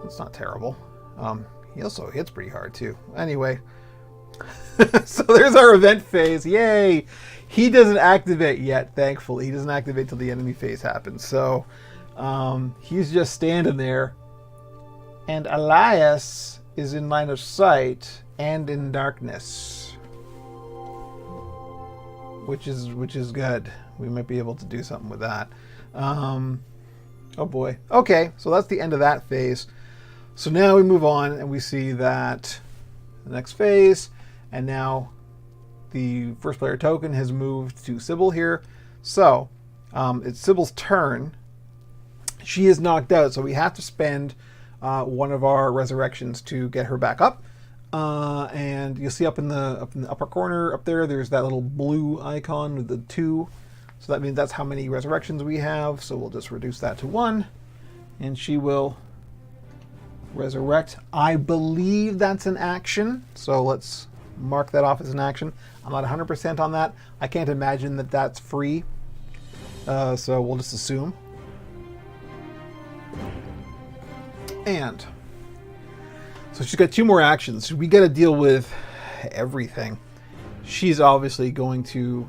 That's not terrible. He also hits pretty hard too. Anyway, so there's our event phase. Yay! He doesn't activate yet, thankfully. He doesn't activate till the enemy phase happens. So he's just standing there. And Elias is in line of sight and in darkness, which is good. We might be able to do something with that. Oh boy. Okay, so that's the end of that phase. So now we move on and we see that the next phase, and now the first player token has moved to Sybil here. So it's Sybil's turn. She is knocked out, so we have to spend one of our resurrections to get her back up. And you'll see up in the upper corner up there, there's that little blue icon with the 2. So that means that's how many resurrections we have. So we'll just reduce that to 1, and she will resurrect. I believe that's an action, so let's mark that off as an action. I'm not 100% on that. I can't imagine that that's free, so we'll just assume. And so she's got 2 more actions. We got to deal with everything. She's obviously going to...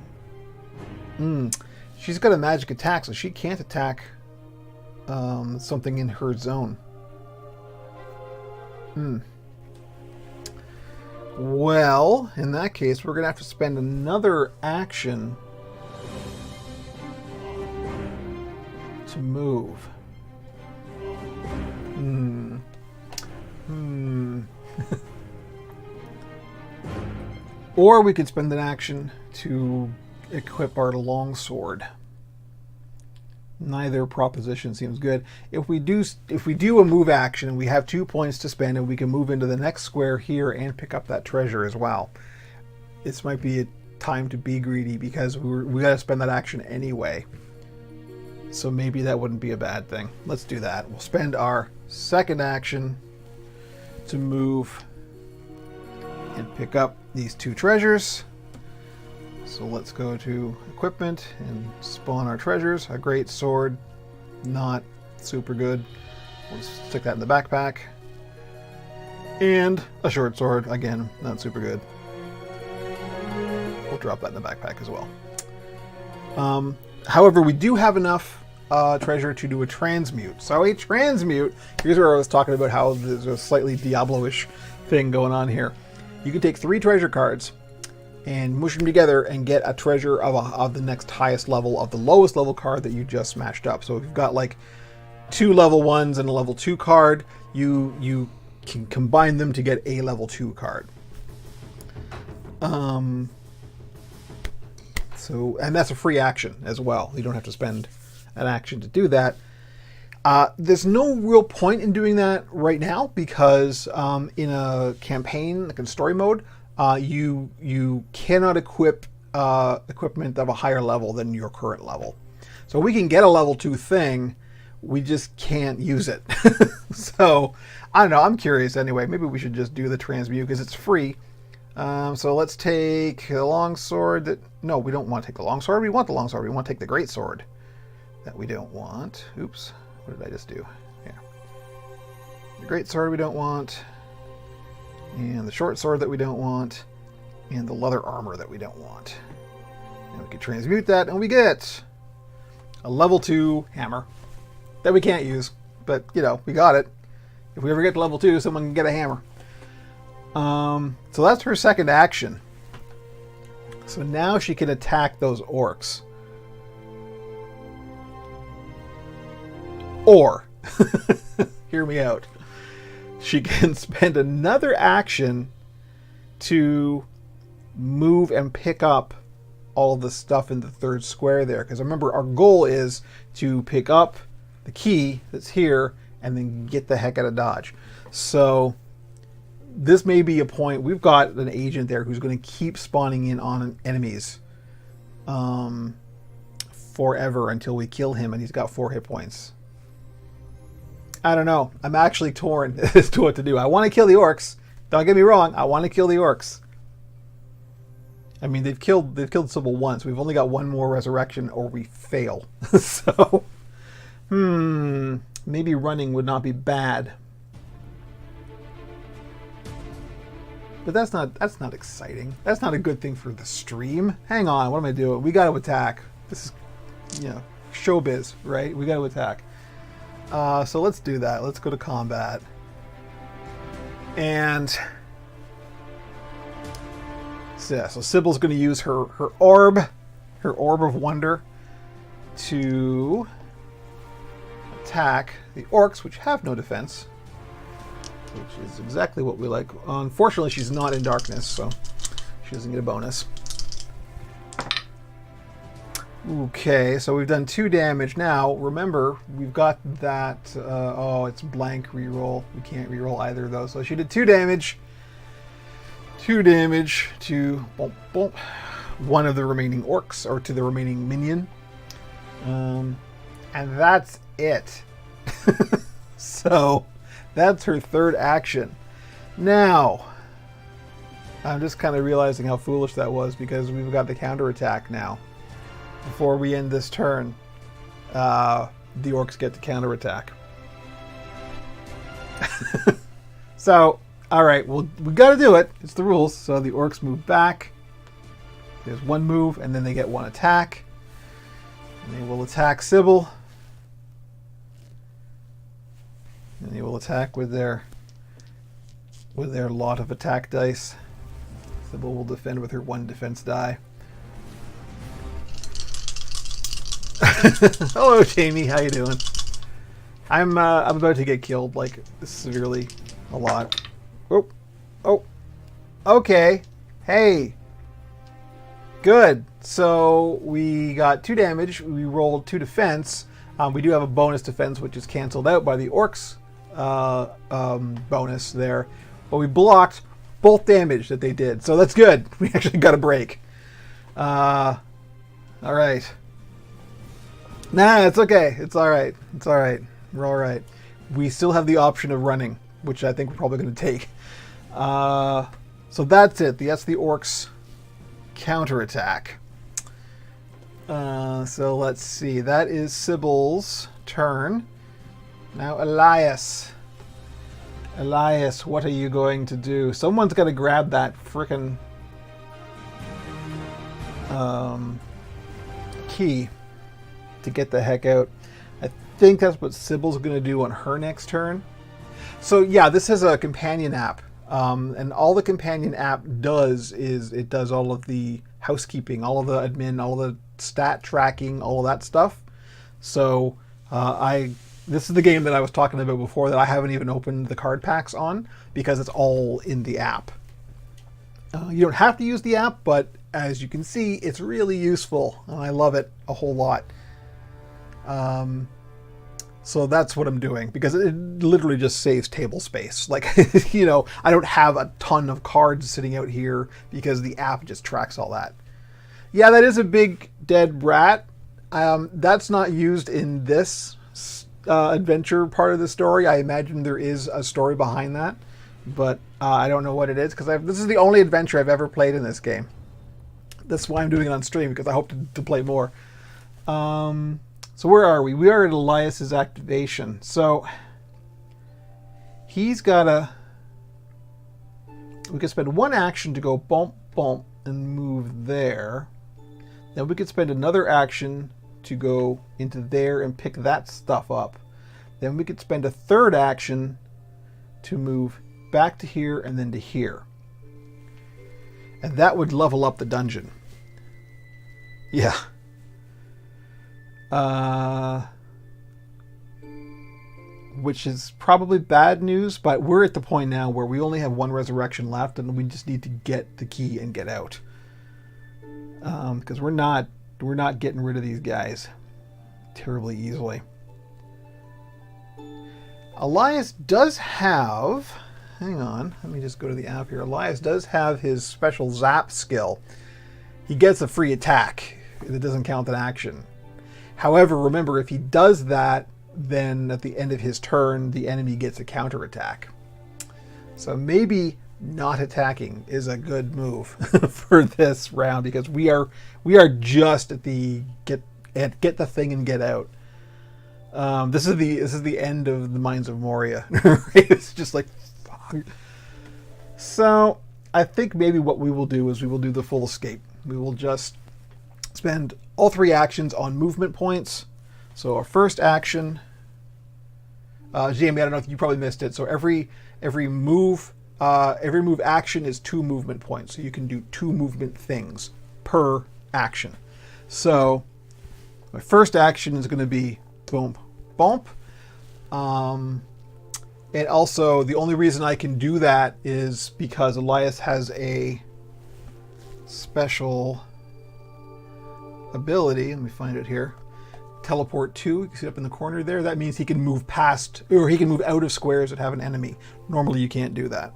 she's got a magic attack, so she can't attack something in her zone. Well, in that case, we're going to have to spend another action to move. Or we could spend an action to equip our longsword. Neither proposition seems good. If we do a move action, we have 2 points to spend, and we can move into the next square here and pick up that treasure as well. This might be a time to be greedy because we got to spend that action anyway. So maybe that wouldn't be a bad thing. Let's do that. We'll spend our second action to move and pick up these 2 treasures. So let's go to equipment and spawn our treasures. A great sword, not super good. We'll stick that in the backpack. And a short sword, again, not super good. We'll drop that in the backpack as well. However, we do have enough treasure to do a transmute. So a transmute, here's where I was talking about how there's a slightly Diablo-ish thing going on here. You can take 3 treasure cards and mush them together and get a treasure of the next highest level of the lowest level card that you just smashed up. So if you've got like 2 level 1s and a level 2 card, you can combine them to get a level 2 card. And that's a free action as well. You don't have to spend an action to do that. There's no real point in doing that right now because in a campaign, like in story mode, you cannot equip equipment of a higher level than your current level. So we can get a level 2 thing, we just can't use it. So I don't know, I'm curious anyway. Maybe we should just do the transmute because it's free. So let's take the longsword. No, we don't want to take the longsword. We want the longsword. We want to take the great sword. That we don't want. Oops. What did I just do? Yeah. The great sword we don't want. And the short sword that we don't want. And the leather armor that we don't want. And we can transmute that and we get a level 2 hammer that we can't use. But, you know, we got it. If we ever get to level 2, someone can get a hammer. So that's her second action. So now she can attack those orcs. Or, hear me out, she can spend another action to move and pick up all the stuff in the third square there. Because remember, our goal is to pick up the key that's here and then get the heck out of Dodge. So this may be a point. We've got an agent there who's going to keep spawning in on enemies forever until we kill him, and he's got 4 hit points. I don't know. I'm actually torn as to what to do. I want to kill the orcs. Don't get me wrong. I want to kill the orcs. I mean, they've killed Sybil once. We've only got 1 more resurrection, or we fail. So, maybe running would not be bad. But that's not exciting. That's not a good thing for the stream. Hang on, what am I doing? We got to attack. This is, you know, showbiz, right? We got to attack. So let's do that. Let's go to combat. And so Sybil's going to use her orb of wonder to attack the orcs, which have no defense, which is exactly what we like. Unfortunately, she's not in darkness, so she doesn't get a bonus. Okay, so we've done 2 damage. Now, remember, we've got that... oh, it's blank reroll. We can't reroll either of those. So she did 2 damage. 2 damage to one of the remaining orcs, or to the remaining minion. And that's it. So, that's her third action. Now, I'm just kind of realizing how foolish that was because we've got the counterattack now. Before we end this turn, the orcs get to counterattack. So, all right, well, we got to do it. It's the rules. So the orcs move back. There's one move, and then they get one attack. And they will attack Sybil. And they will attack with their lot of attack dice. Sybil will defend with her one defense die. Hello, Jamie. How you doing? I'm about to get killed, like, severely, a lot. Oh, okay. Hey. Good. So we got 2 damage. We rolled 2 defense. We do have a bonus defense, which is canceled out by the orcs bonus there. But we blocked both damage that they did, so that's good. We actually got a break. All right. Nah, it's okay. It's all right. It's all right. We're all right. We still have the option of running, which I think we're probably going to take. So that's it. That's the orcs' counterattack. So let's see. That is Sybil's turn. Now Elias. Elias, what are you going to do? Someone's got to grab that frickin' key to get the heck out. I think that's what Sybil's going to do on her next turn. So yeah, this is a companion app. And all the companion app does is it does all of the housekeeping, all of the admin, all of the stat tracking, all of that stuff. So this is the game that I was talking about before that I haven't even opened the card packs on because it's all in the app. You don't have to use the app, but as you can see, it's really useful and I love it a whole lot. So that's what I'm doing because it literally just saves table space. Like, you know, I don't have a ton of cards sitting out here because the app just tracks all that. Yeah, that is a big dead rat. That's not used in this adventure part of the story. I imagine there is a story behind that, but I don't know what it is because this is the only adventure I've ever played in this game. That's why I'm doing it on stream because I hope to play more. So where are we? We are at Elias's activation. So he's got we could spend one action to go bump, bump, and move there. Then we could spend another action to go into there and pick that stuff up. Then we could spend a third action to move back to here and then to here. And that would level up the dungeon. Yeah. Which is probably bad news, but we're at the point now where we only have one resurrection left and we just need to get the key and get out. Because we're not getting rid of these guys terribly easily. Elias does have, hang on, let me just go to the app here. Elias does have his special zap skill. He gets a free attack. It doesn't count an action. However, remember, if he does that, then at the end of his turn, the enemy gets a counterattack. So maybe not attacking is a good move for this round because we are just at the get the thing and get out. This is the end of the Mines of Moria. It's just like, fuck. So I think maybe what we will do is we will do the full escape. We will just spend all 3 actions on movement points. So our first action, Jamie, I don't know if you probably missed it. So every move action is 2 movement points. So you can do 2 movement things per action. So my first action is going to be boom, bump. And also the only reason I can do that is because Elias has a special ability. Let me find it here. Teleport 2. You can see it up in the corner there. That means he can move past, or he can move out of squares that have an enemy. Normally you can't do that.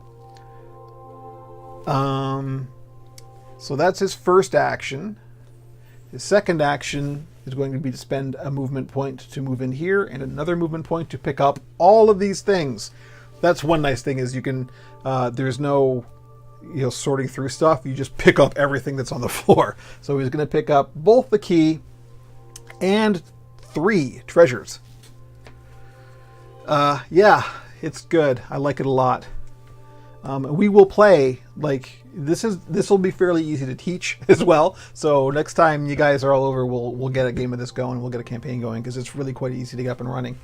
So that's his first action. His second action is going to be to spend a movement point to move in here and another movement point to pick up all of these things. That's one nice thing is you can, there's no, sorting through stuff. You just pick up everything that's on the floor. So he's going to pick up both the key and 3 treasures. Yeah, It's good. I like it a lot. We will play, like, this will be fairly easy to teach as well. So next time you guys are all over, we'll get a game of this going. We'll get a campaign going because it's really quite easy to get up and running.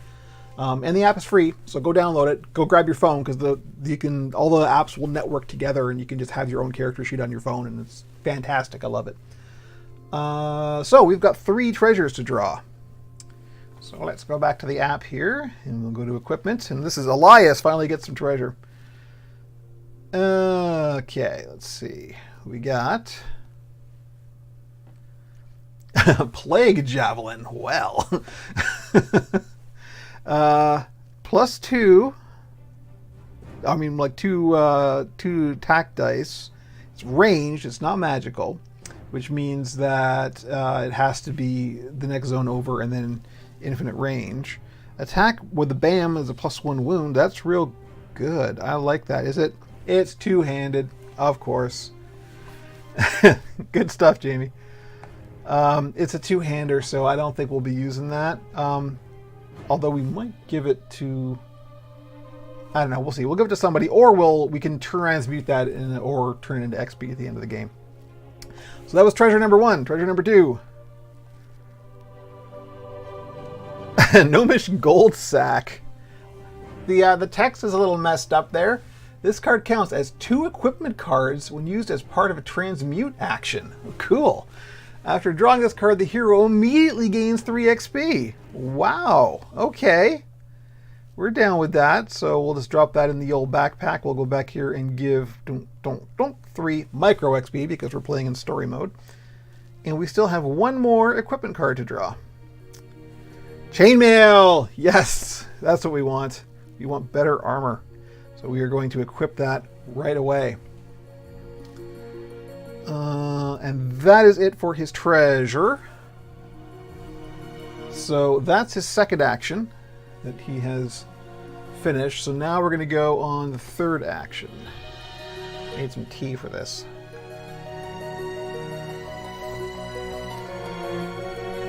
And the app is free, so go download it. Go grab your phone because all the apps will network together, and you can just have your own character sheet on your phone, and it's fantastic. I love it. So we've got 3 treasures to draw. So let's go back to the app here, and we'll go to equipment. And this is Elias finally gets some treasure. Okay, let's see. We got Plague Javelin. Well, +2. I mean, like two attack dice. It's ranged. It's not magical, which means that it has to be the next zone over and then infinite range. Attack with the BAM is a +1 wound. That's real good. I like that. Is it? It's two-handed, of course. Good stuff, Jamie. It's a two-hander, so I don't think we'll be using that. Although we might give it to... I don't know. We'll see. We'll give it to somebody, or we can transmute that or turn it into XP at the end of the game. So that was treasure number 1. Treasure number 2. Gnomish Gold Sack. The text is a little messed up there. This card counts as 2 equipment cards when used as part of a transmute action. Cool. After drawing this card, the hero immediately gains 3 XP. Wow. Okay. We're down with that, so we'll just drop that in the old backpack. We'll go back here and give 3 micro XP because we're playing in story mode. And we still have 1 more equipment card to draw. Chainmail! Yes, that's what we want. We want better armor. So we are going to equip that right away. And that is it for his treasure. So that's his second action that he has finished. So now we're going to go on the third action. I need some tea for this.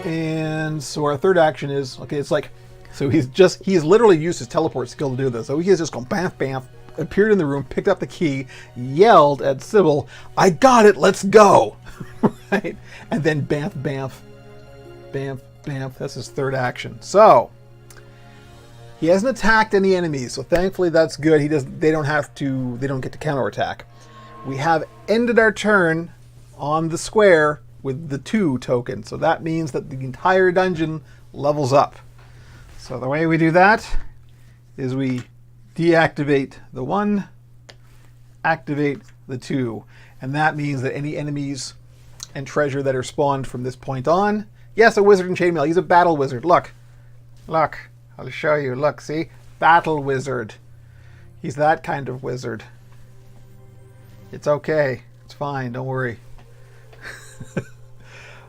And so our third action is, okay, it's like, so he's literally used his teleport skill to do this. So he has just gone bamf, bamf, appeared in the room, picked up the key, yelled at Sybil, "I got it, let's go!" Right? And then bamf, bamf, bamf, bamf. That's his third action. So he hasn't attacked any enemies, so thankfully that's good. They don't get to counterattack. We have ended our turn on the square with the 2 token, so that means that the entire dungeon levels up. So the way we do that is we deactivate the 1, activate the 2, and that means that any enemies and treasure that are spawned from this point on. Yes, a wizard in chainmail. He's a battle wizard. Look, I'll show you. Look, see, battle wizard. He's that kind of wizard. It's okay. It's fine. Don't worry.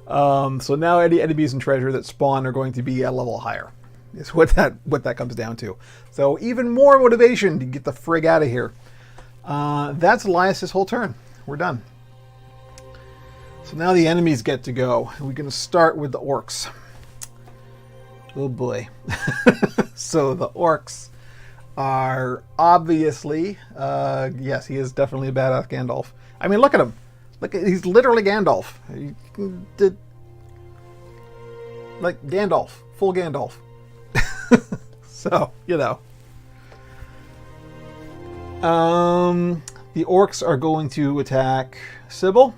So now any enemies and treasure that spawn are going to be a level higher. Is what that comes down to. So even more motivation to get the frig out of here. That's Elias' whole turn. We're done. So now the enemies get to go. We're going to start with the orcs. Oh boy. So the orcs are obviously, yes, he is definitely a badass Gandalf. I mean, look at him. He's literally Gandalf. Like Gandalf, full Gandalf. So, you know. The orcs are going to attack Sybil.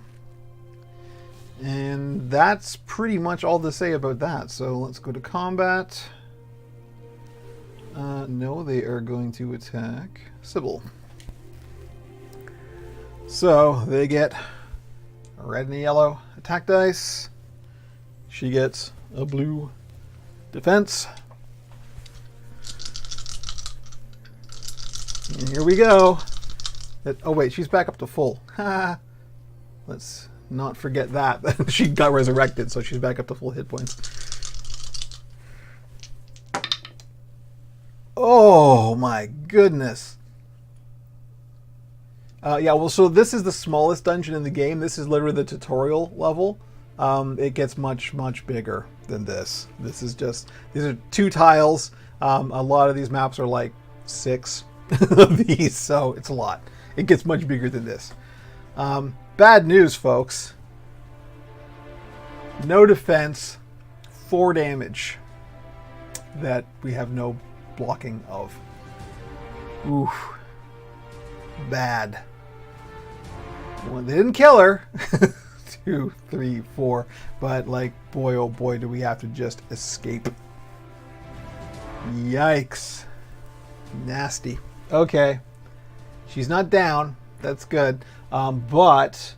And that's pretty much all to say about that. So let's go to combat. No, they are going to attack Sybil. So they get a red and a yellow attack dice. She gets a blue defense. And here we go. Oh wait, she's back up to full. Let's not forget that. She got resurrected, so she's back up to full hit points. Oh my goodness. Yeah, well, so this is the smallest dungeon in the game. This is literally the tutorial level. It gets much, much bigger than this. These are 2 tiles. A lot of these maps are like 6 of these, so it's a lot. It gets much bigger than this. Bad news, folks. No defense, 4 damage that we have no blocking of. Oof. Bad. Well, they didn't kill her. 2, 3, 4. But, like, boy, oh boy, do we have to just escape. Yikes. Nasty. Okay. She's not down. That's good. But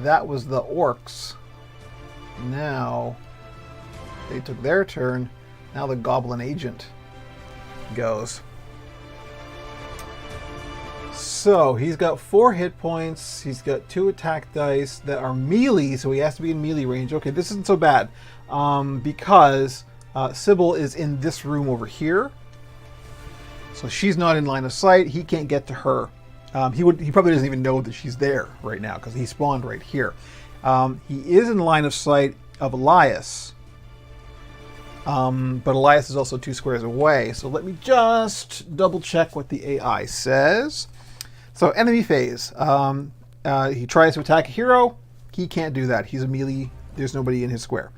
that was the orcs. Now they took their turn. Now the goblin agent goes. So he's got 4 hit points. He's got 2 attack dice that are melee, so he has to be in melee range. Okay, this isn't so bad because Sybil is in this room over here. So she's not in line of sight. He can't get to her. He probably doesn't even know that she's there right now because he spawned right here. He is in line of sight of Elias. But Elias is also 2 squares away. So let me just double check what the AI says. So enemy phase. He tries to attack a hero. He can't do that. He's a melee. There's nobody in his square.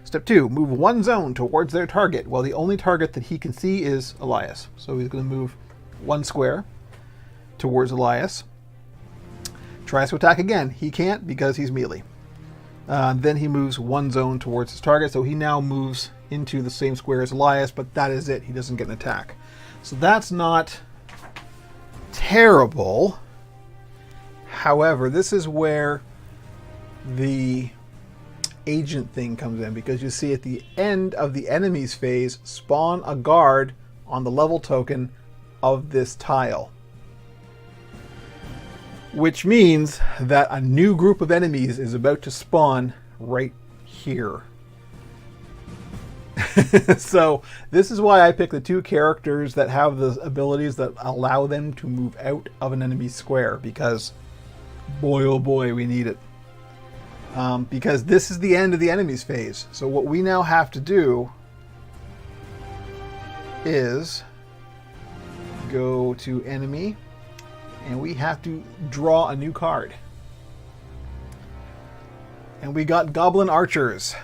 Step 2, move 1 zone towards their target. Well, the only target that he can see is Elias. So he's going to move 1 square towards Elias. Tries to attack again. He can't because he's melee. Then he moves 1 zone towards his target. So he now moves into the same square as Elias, but that is it. He doesn't get an attack. So that's not terrible. However, this is where the agent thing comes in, because you see at the end of the enemy's phase, spawn a guard on the level token of this tile. Which means that a new group of enemies is about to spawn right here. So this is why I picked the 2 characters that have the abilities that allow them to move out of an enemy square, because boy oh boy, we need it. Because this is the end of the enemy's phase. So what we now have to do is go to enemy, and we have to draw a new card. And we got goblin archers.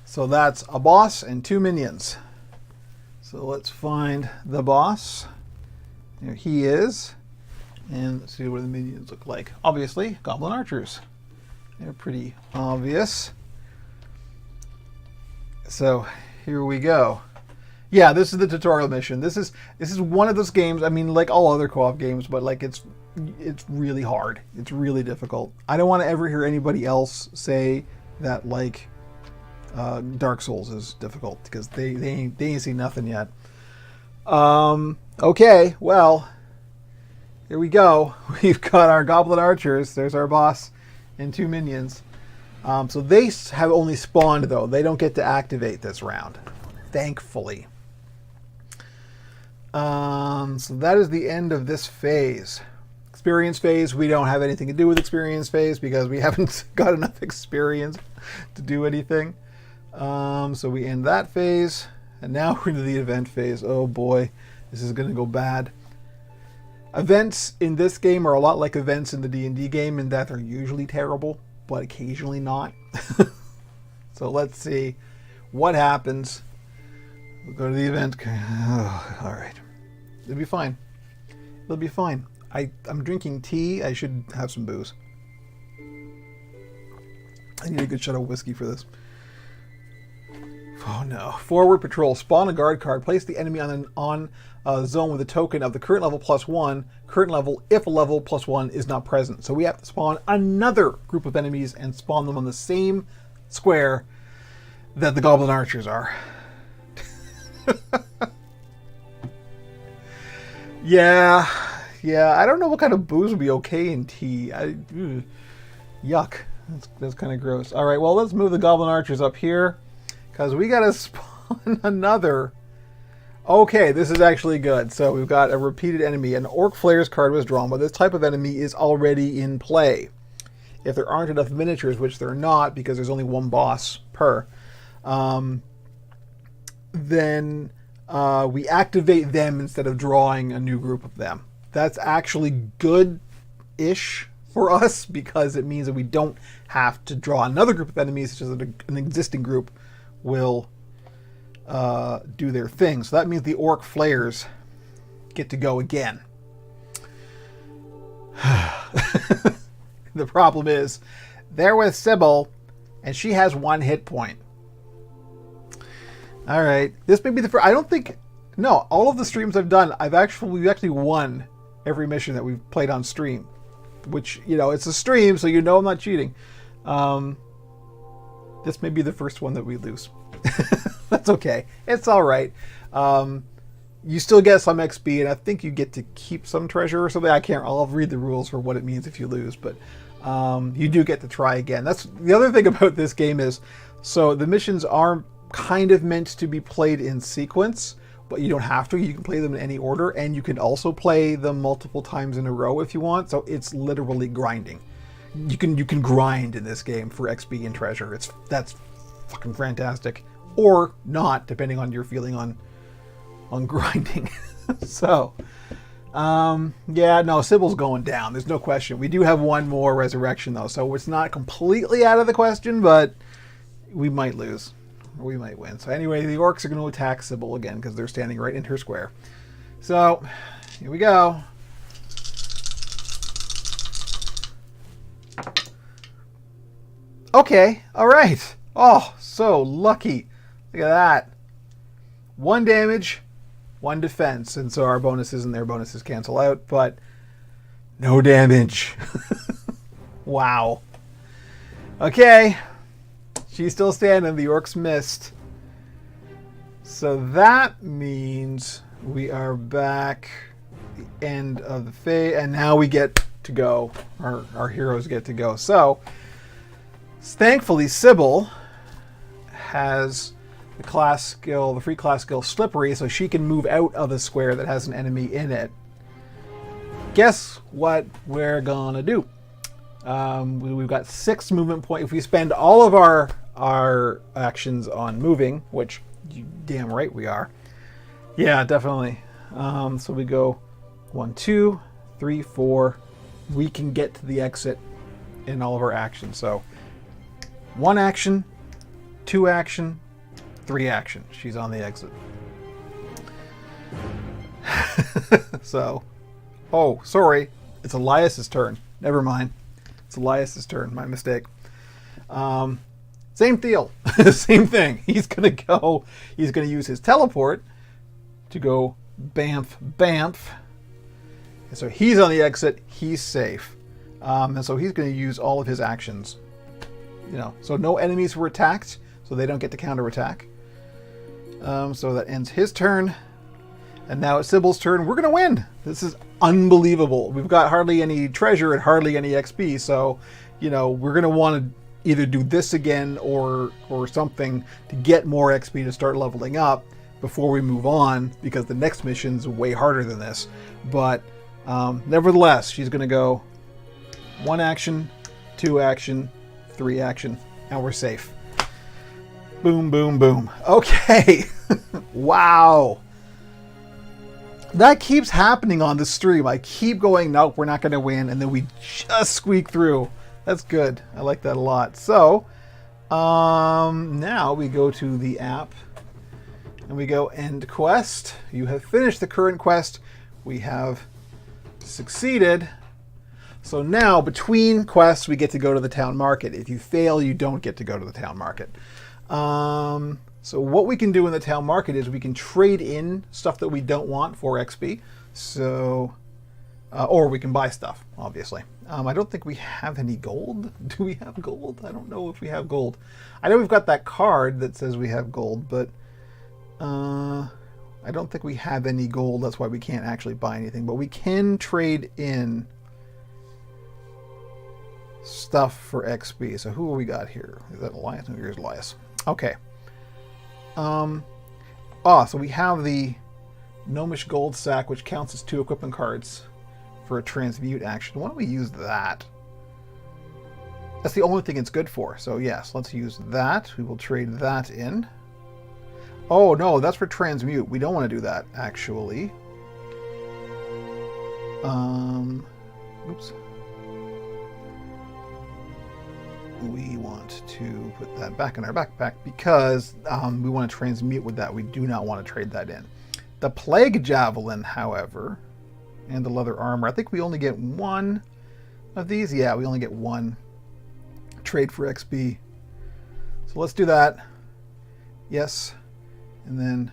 So that's a boss and 2 minions. So let's find the boss. There he is. And let's see what the minions look like. Obviously, goblin archers. They're pretty obvious. So here we go. Yeah, this is the tutorial mission. This is one of those games, I mean, like all other co-op games, but like it's really hard. It's really difficult. I don't want to ever hear anybody else say that like Dark Souls is difficult, because they ain't seen nothing yet. Okay, well, here we go. We've got our goblin archers. There's our boss and 2 minions. So they have only spawned, though. They don't get to activate this round, thankfully. So that is the end of this phase. Experience phase, we don't have anything to do with experience phase because we haven't got enough experience to do anything. So we end that phase, and now we're into the event phase. Oh boy, this is going to go bad. Events in this game are a lot like events in the D&D game in that they're usually terrible, but occasionally not. So let's see what happens. We'll go to the event. Oh, all right. It'll be fine. It'll be fine. I'm drinking tea. I should have some booze. I need a good shot of whiskey for this. Oh no. Forward patrol. Spawn a guard card. Place the enemy on a zone with a token of the current level +1. Current level if a level +1 is not present. So we have to spawn another group of enemies and spawn them on the same square that the goblin archers are. Yeah. I don't know what kind of booze would be okay in tea. Yuck. That's kind of gross. All right, well, let's move the goblin archers up here, because we got to spawn another. Okay, this is actually good. So we've got a repeated enemy. An Orc Flayer's card was drawn, but this type of enemy is already in play. If there aren't enough miniatures, which there are not, because there's only 1 boss per, then we activate them instead of drawing a new group of them. That's actually good-ish for us because it means that we don't have to draw another group of enemies, such as an existing group will do their thing. So that means the Orc Flayers get to go again. The problem is, they're with Sybil, and she has 1 hit point. All right, this may be the first. I don't think. No, all of the streams I've done, we've actually won every mission that we've played on stream. Which, you know, it's a stream, so you know I'm not cheating. This may be the first one that we lose. That's okay. It's all right. You still get some XP, and I think you get to keep some treasure or something. I'll read the rules for what it means if you lose, but you do get to try again. That's the other thing about this game is, so the missions are kind of meant to be played in sequence, but you don't have to. You can play them in any order, and you can also play them multiple times in a row if you want. So it's literally grinding. You can grind in this game for XP and treasure. That's fucking fantastic, or not, depending on your feeling on grinding. So, yeah, no, Sybil's going down. There's no question. We do have 1 more resurrection though, so it's not completely out of the question, but we might lose. Or we might win. So anyway, the orcs are going to attack Sybil again because they're standing right in her square. So, here we go. Okay, alright. Oh, so lucky. Look at that. 1 damage, 1 defense. And so our bonuses and their bonuses cancel out, but no damage. Wow. Okay. She's still standing. The orcs missed. So that means we are back at the end of the phase, and now we get to go. Our heroes get to go. So, thankfully, Sybil has the class skill, the free class skill Slippery, so she can move out of the square that has an enemy in it. Guess what we're gonna do? We've got 6 movement points. If we spend all of our actions on moving, which you damn right we are. Yeah, definitely. So we go 1, 2, 3, 4. We can get to the exit in all of our actions. So 1 action, 2 action, 3 action. She's on the exit. So, oh, sorry. It's Elias's turn. Never mind. It's Elias's turn. My mistake. Same deal. Same thing. He's going to go. He's going to use his teleport to go bamf, bamf. And so he's on the exit. He's safe. And so he's going to use all of his actions. You know, so no enemies were attacked, so they don't get to counterattack. So that ends his turn. And now it's Sybil's turn. We're going to win. This is unbelievable. We've got hardly any treasure and hardly any XP. So, you know, we're going to want to either do this again or something to get more XP to start leveling up before we move on, because the next mission's way harder than this. But nevertheless, she's going to go 1 action, 2 action, 3 action, and we're safe. Boom, boom, boom. Okay. Wow. That keeps happening on the stream. I keep going, nope, we're not going to win, and then we just squeak through. That's good. I like that a lot. So, now we go to the app, and we go end quest. You have finished the current quest. We have succeeded. So now, between quests, we get to go to the town market. If you fail, you don't get to go to the town market. So what we can do in the town market is we can trade in stuff that we don't want for XP. So, or we can buy stuff, obviously. I don't think we have any gold. Do we have gold? I don't know if we have gold. I know we've got that card that says we have gold, but I don't think we have any gold. That's why we can't actually buy anything. But we can trade in stuff for XP. So who have we got here? Is that Elias? No, here's Elias. Okay. So we have the Gnomish Gold Sack, which counts as 2 equipment cards for a transmute action. Why don't we use that? That's the only thing it's good for. So yes, let's use that. We will trade that in. Oh no, that's for transmute. We don't want to do that, actually. Oops. We want to put that back in our backpack because we want to transmute with that. We do not want to trade that in. The Plague Javelin, however, and the leather armor, I think we only get one of these. Yeah, we only get one. Trade for XP. So let's do that. Yes. And then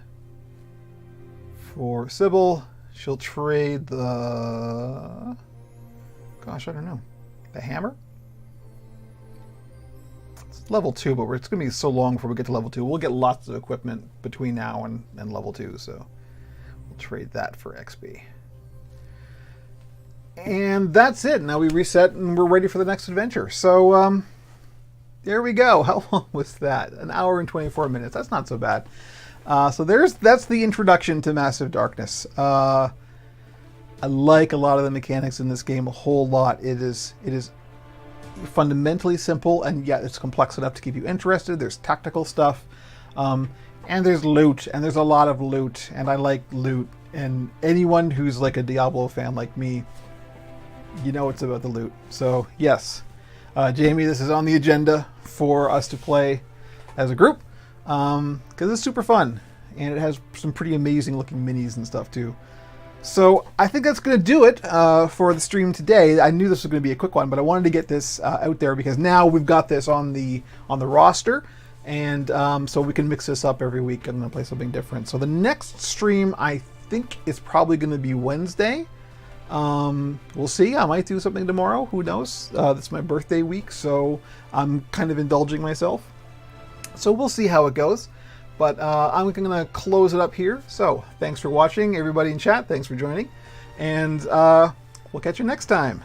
for Sybil, she'll trade the... Gosh, I don't know. The hammer? It's level 2, but it's going to be so long before we get to level 2. We'll get lots of equipment between now and level 2, so we'll trade that for XP. And that's it. Now we reset and we're ready for the next adventure. So, there we go. How long was that? An hour and 24 minutes. That's not so bad. So that's the introduction to Massive Darkness. I like a lot of the mechanics in this game a whole lot. It is fundamentally simple, and yet it's complex enough to keep you interested. There's tactical stuff, and there's loot, and there's a lot of loot, and I like loot. And anyone who's like a Diablo fan like me, you know it's about the loot. So yes, Jamie, this is on the agenda for us to play as a group, because it's super fun, and it has some pretty amazing looking minis and stuff too. So I think that's going to do it for the stream today. I knew this was going to be a quick one, but I wanted to get this out there because now we've got this on the roster, and so we can mix this up every week and play something different. So the next stream I think is probably going to be Wednesday. We'll see. I might do something tomorrow. Who knows? It's my birthday week, so I'm kind of indulging myself. So we'll see how it goes. But I'm going to close it up here. So thanks for watching, everybody in chat. Thanks for joining. And we'll catch you next time.